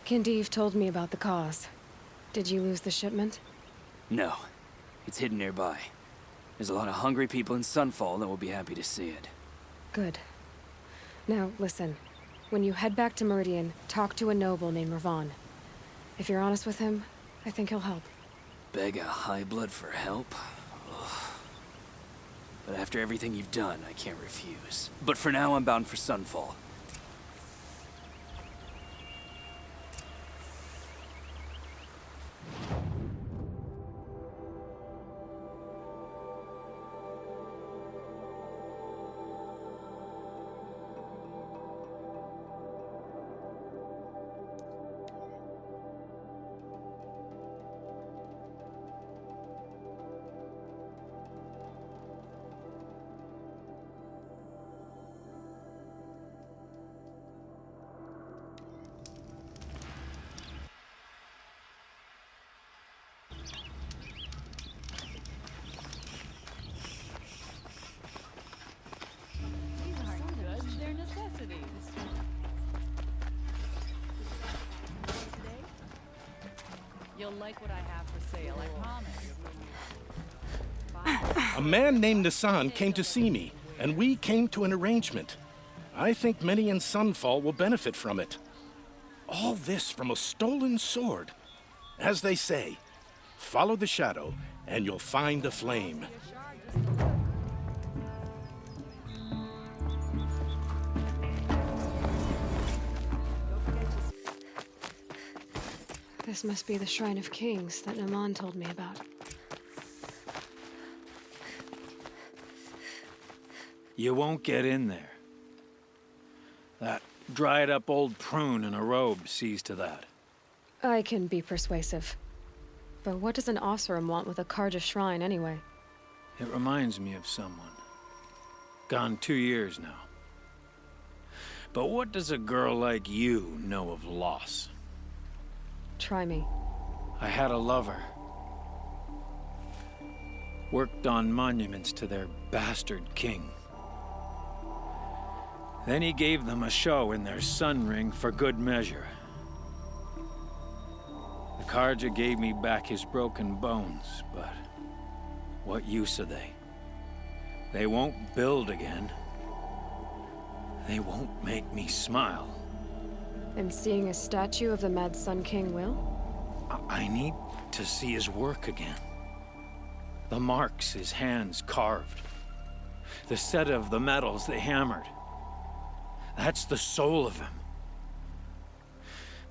Kinjeev told me about the cause. Did you lose the shipment? No. It's hidden nearby. There's a lot of hungry people in Sunfall that will be happy to see it. Good. Now, listen. When you head back to Meridian, talk to a noble named Ravan. If you're honest with him, I think he'll help. Beg a high blood for help? Ugh. But after everything you've done, I can't refuse. But for now, I'm bound for Sunfall. They're necessities. You'll like what I have for sale, I promise. A man named Nassan came to see me, and we came to an arrangement. I think many in Sunfall will benefit from it. All this from a stolen sword. As they say, follow the shadow, and you'll find a flame. This must be the Shrine of Kings that Naman told me about. You won't get in there. That dried up old prune in a robe sees to that. I can be persuasive. But what does an Oseram want with a Karja shrine anyway? It reminds me of someone. Gone 2 years now. But what does a girl like you know of loss? Try me. I had a lover. Worked on monuments to their bastard king. Then he gave them a show in their sun ring for good measure. The Karja gave me back his broken bones, but what use are they? They won't build again. They won't make me smile. And seeing a statue of the Mad Sun King will? I need to see his work again. The marks his hands carved. The set of the metals they hammered. That's the soul of him.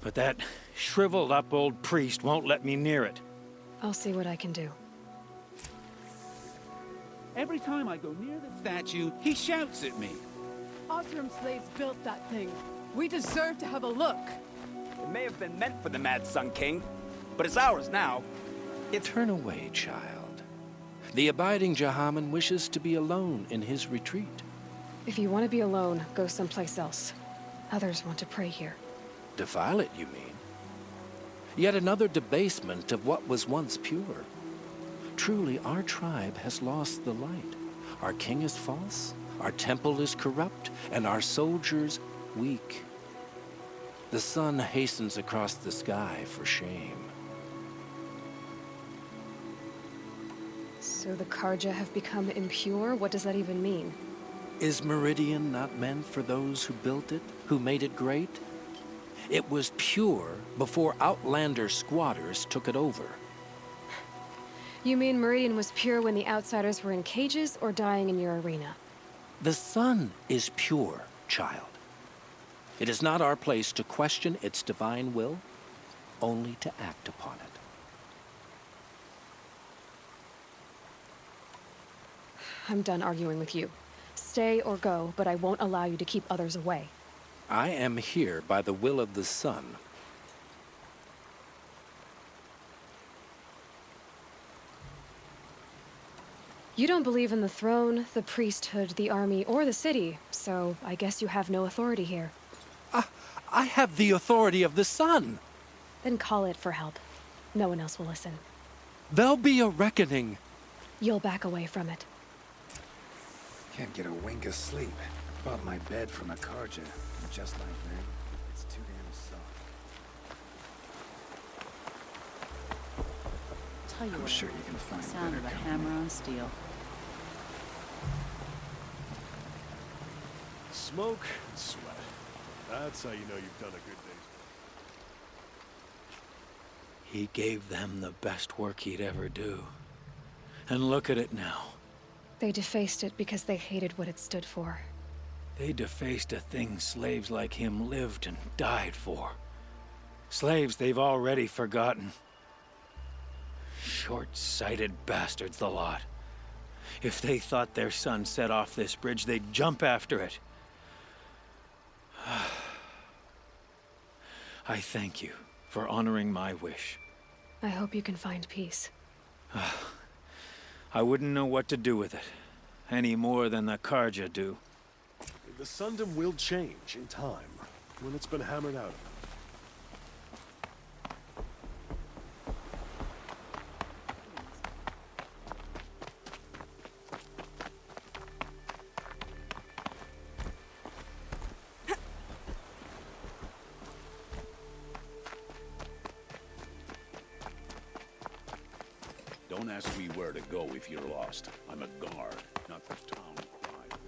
But that shriveled up old priest won't let me near it. I'll see what I can do. Every time I go near the statue, he shouts at me. Oseram slaves built that thing. We deserve to have a look. It may have been meant for the Mad Sun King, but it's ours now. Turn away, child. The abiding Jahaman wishes to be alone in his retreat. If you want to be alone, go someplace else. Others want to pray here. Defile it, you mean? Yet another debasement of what was once pure. Truly, our tribe has lost the light. Our king is false, our temple is corrupt, and our soldiers weak. The sun hastens across the sky for shame. So the Karja have become impure? What does that even mean? Is Meridian not meant for those who built it, who made it great? It was pure before outlander squatters took it over. You mean Meridian was pure when the outsiders were in cages or dying in your arena? The sun is pure, child. It is not our place to question its divine will, only to act upon it. I'm done arguing with you. Stay or go, but I won't allow you to keep others away. I am here by the will of the sun. You don't believe in the throne, the priesthood, the army, or the city, so I guess you have no authority here. I have the authority of the sun. Then call it for help. No one else will listen. There'll be a reckoning. You'll back away from it. Can't get a wink of sleep. Bought my bed from a Karja. And just like that, it's too damn soft. Tell you I'm what, sure you can find the sound of a hammer on steel. Smoke and sweat. That's how you know you've done a good day's work. He gave them the best work he'd ever do. And look at it now. They defaced it because they hated what it stood for. They defaced a thing slaves like him lived and died for. Slaves they've already forgotten. Short-sighted bastards, the lot. If they thought their son set off this bridge, they'd jump after it. I thank you for honoring my wish. I hope you can find peace. I wouldn't know what to do with it, any more than the Karja do. The Sundom will change in time, when it's been hammered out of it. Don't ask me where to go if you're lost. I'm a guard, not the town crier.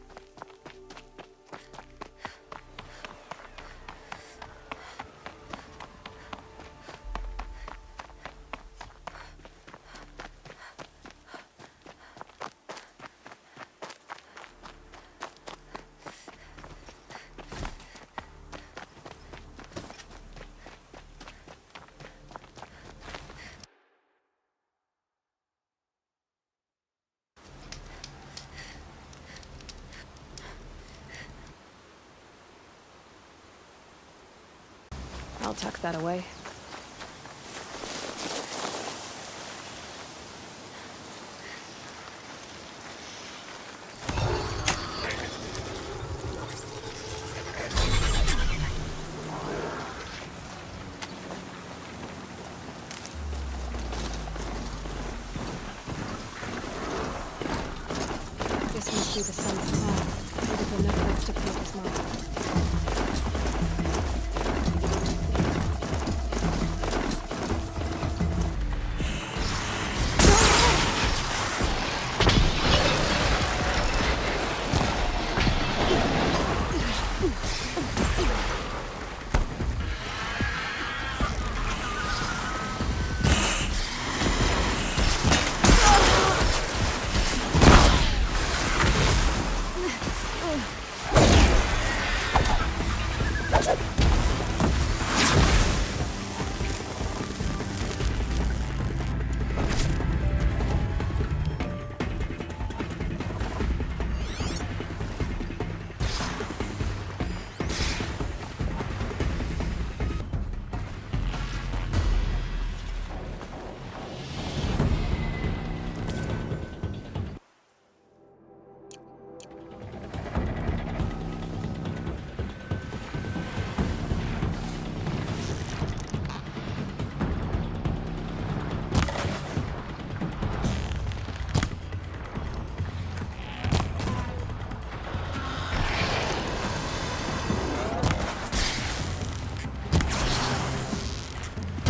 I'll tuck that away. This must be the sun's path. Beautiful networks to paint this mark.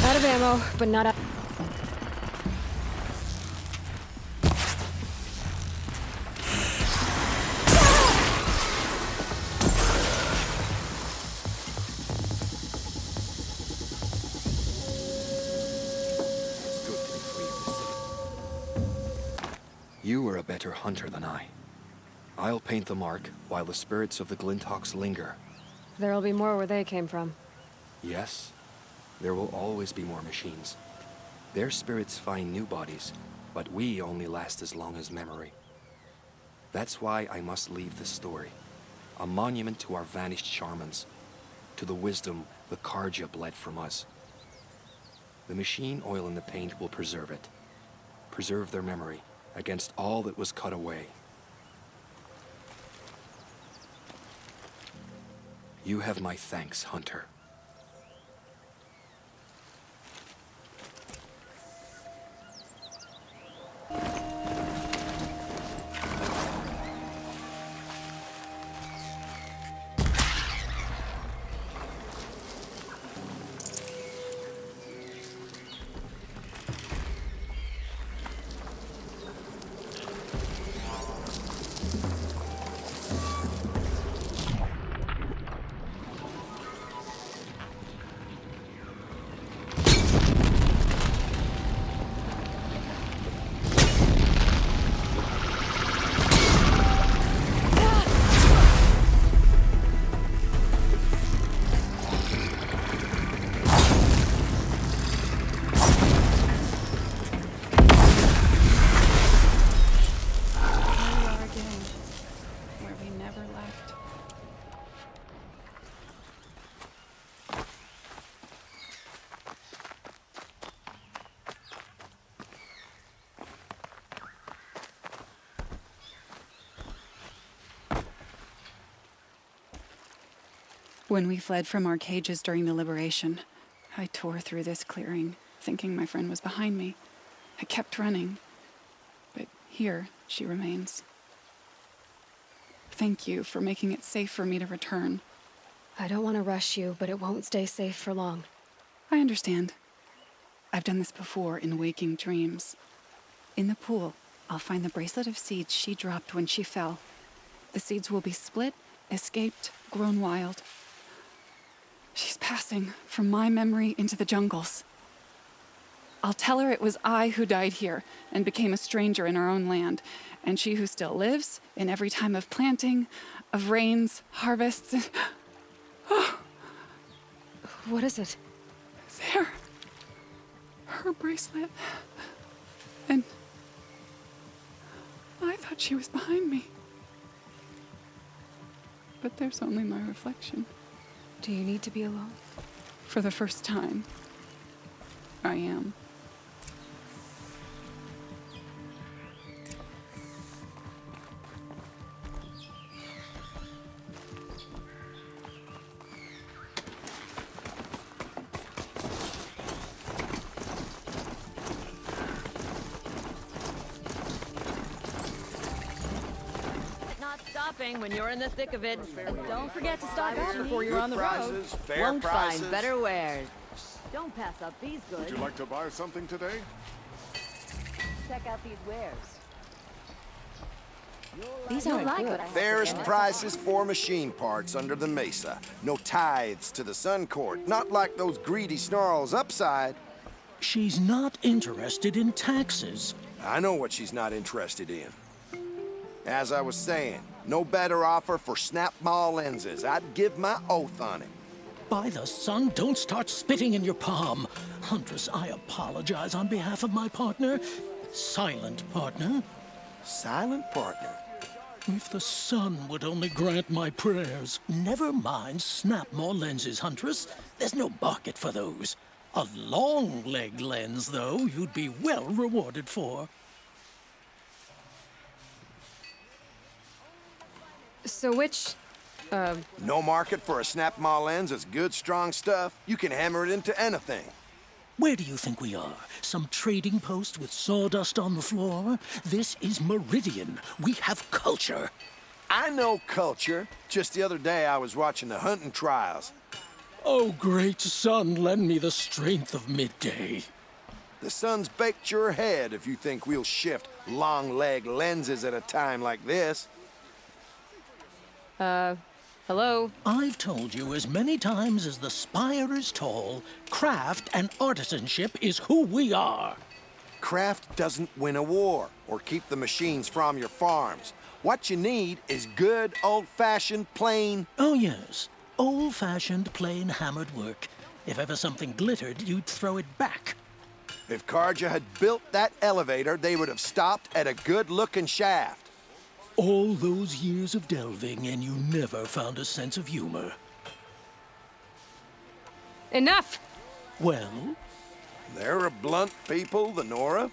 Out of ammo, but not out. You are a better hunter than I. I'll paint the mark while the spirits of the Glinthawks linger. There'll be more where they came from. Yes, there will always be more machines. Their spirits find new bodies, but we only last as long as memory. That's why I must leave this story. A monument to our vanished shamans, to the wisdom the Karja bled from us. The machine oil in the paint will preserve it. Preserve their memory against all that was cut away. You have my thanks, Hunter. When we fled from our cages during the liberation, I tore through this clearing, thinking my friend was behind me. I kept running, but here she remains. Thank you for making it safe for me to return. I don't want to rush you, but it won't stay safe for long. I understand. I've done this before in waking dreams. In the pool, I'll find the bracelet of seeds she dropped when she fell. The seeds will be split, escaped, grown wild. She's passing from my memory into the jungles. I'll tell her it was I who died here and became a stranger in our own land, and she who still lives in every time of planting, of rains, harvests, and... Oh. What is it? There. Her bracelet. And I thought she was behind me. But there's only my reflection. Do you need to be alone? For the first time, I am. Not stopping when you're in the thick of it. And don't forget to stock up before you're on the road. Won't find better wares. Don't pass up these goods. Would you like to buy something today? Check out these wares. These aren't like good. Fairest prices for machine parts under the mesa. No tithes to the Sun Court. Not like those greedy snarls upside. She's not interested in taxes. I know what she's not interested in. As I was saying, no better offer for snap maw lenses. I'd give my oath on it. By the sun, don't start spitting in your palm. Huntress, I apologize on behalf of my partner. Silent partner. Silent partner? If the sun would only grant my prayers. Never mind snap maw lenses, Huntress. There's no market for those. A long leg lens, though, you'd be well rewarded for. So which, No market for a snap maw lens is good, strong stuff. You can hammer it into anything. Where do you think we are? Some trading post with sawdust on the floor? This is Meridian. We have culture. I know culture. Just the other day I was watching the hunting trials. Oh, great sun, lend me the strength of midday. The sun's baked your head if you think we'll shift long leg lenses at a time like this. Hello? I've told you as many times as the spire is tall, craft and artisanship is who we are. Craft doesn't win a war or keep the machines from your farms. What you need is good, old-fashioned, plain... Oh, yes. Old-fashioned, plain hammered work. If ever something glittered, you'd throw it back. If Karja had built that elevator, they would have stopped at a good-looking shaft. All those years of delving, and you never found a sense of humor. Enough! Well? They're a blunt people, the Nora.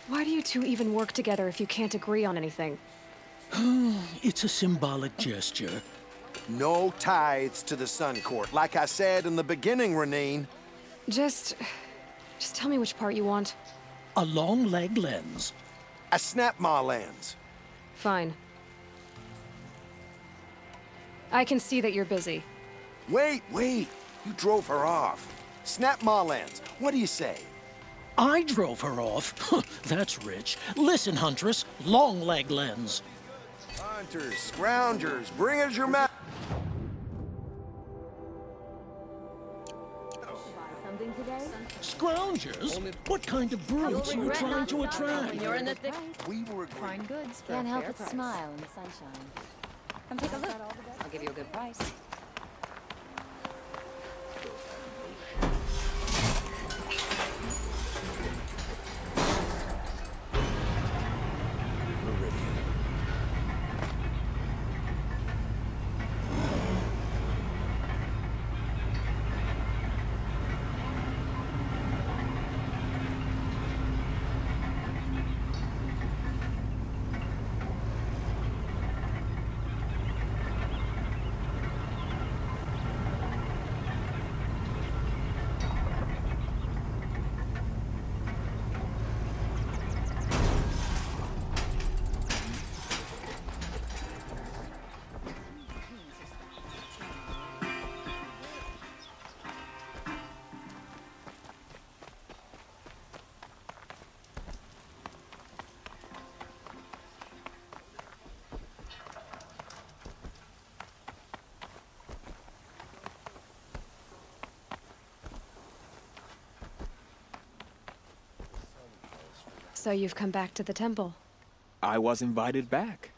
Why do you two even work together if you can't agree on anything? It's a symbolic gesture. No tithes to the Sun Court, like I said in the beginning, Renine. Just tell me which part you want. A long leg lens. A snap maw lens. Fine. I can see that you're busy. Wait. You drove her off. Snap maw lens. What do you say? I drove her off? That's rich. Listen, Huntress. Long leg lens. Hunters, scroungers, bring us your map. Something today? Scroungers? What kind of brutes are you trying to attract? When you're in the thick. We were Fine goods. Can't help but smile in the sunshine. Come take a look. I'll give you a good price. So you've come back to the temple. I was invited back.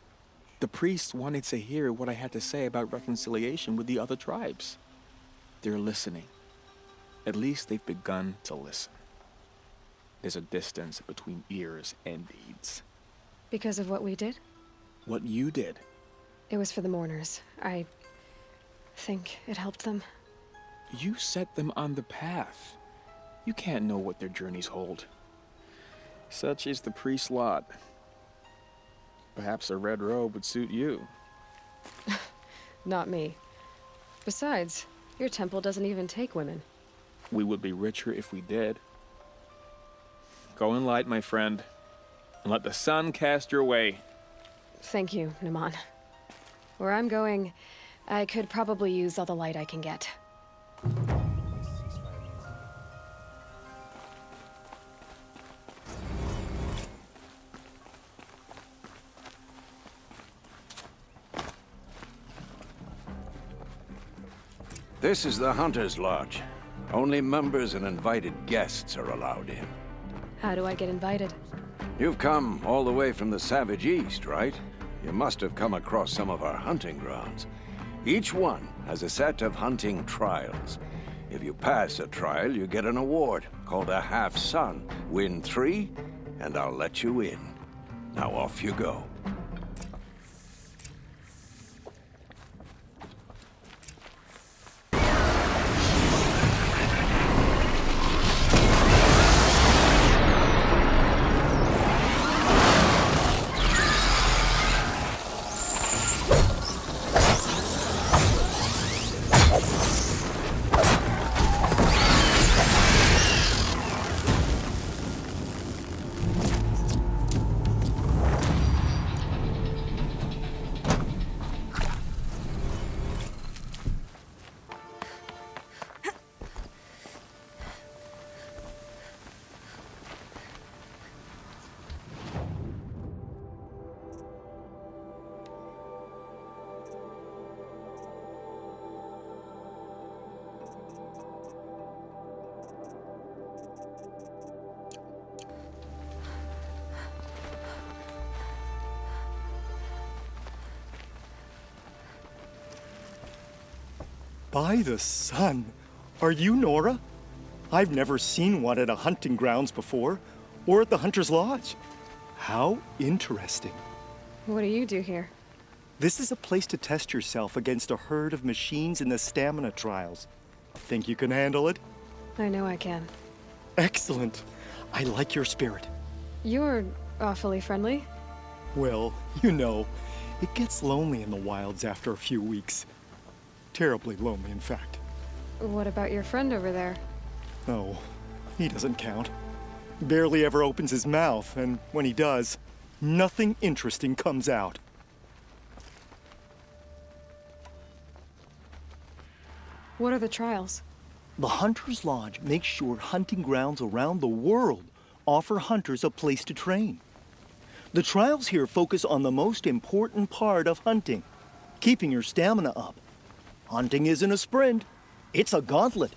The priests wanted to hear what I had to say about reconciliation with the other tribes. They're listening. At least they've begun to listen. There's a distance between ears and deeds. Because of what we did? What you did. It was for the mourners. I think it helped them. You set them on the path. You can't know what their journeys hold. Such is the priest's lot. Perhaps a red robe would suit you. Not me. Besides, your temple doesn't even take women. We would be richer if we did. Go in light, my friend, and let the sun cast your way. Thank you, Naman. Where I'm going, I could probably use all the light I can get. This is the Hunter's Lodge. Only members and invited guests are allowed in. How do I get invited? You've come all the way from the Savage East, right? You must have come across some of our hunting grounds. Each one has a set of hunting trials. If you pass a trial, you get an award called a half-sun. Win 3, and I'll let you in. Now off you go. By the sun! Are you Nora? I've never seen one at a hunting grounds before, or at the Hunter's Lodge. How interesting. What do you do here? This is a place to test yourself against a herd of machines in the stamina trials. Think you can handle it? I know I can. Excellent. I like your spirit. You're awfully friendly. Well, you know, it gets lonely in the wilds after a few weeks. Terribly lonely, in fact. What about your friend over there? Oh, he doesn't count. Barely ever opens his mouth, and when he does, nothing interesting comes out. What are the trials? The Hunter's Lodge makes sure hunting grounds around the world offer hunters a place to train. The trials here focus on the most important part of hunting, keeping your stamina up. Hunting isn't a sprint, it's a gauntlet.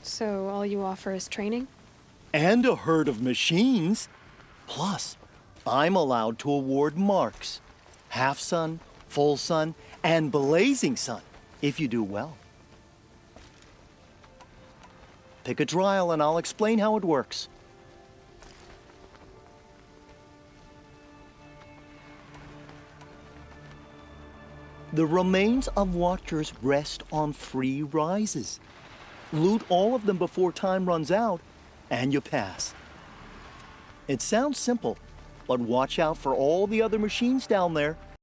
So all you offer is training? And a herd of machines. Plus, I'm allowed to award marks. Half sun, full sun, and blazing sun, if you do well. Pick a trial and I'll explain how it works. The remains of Watchers rest on 3 rises. Loot all of them before time runs out, and you pass. It sounds simple, but watch out for all the other machines down there.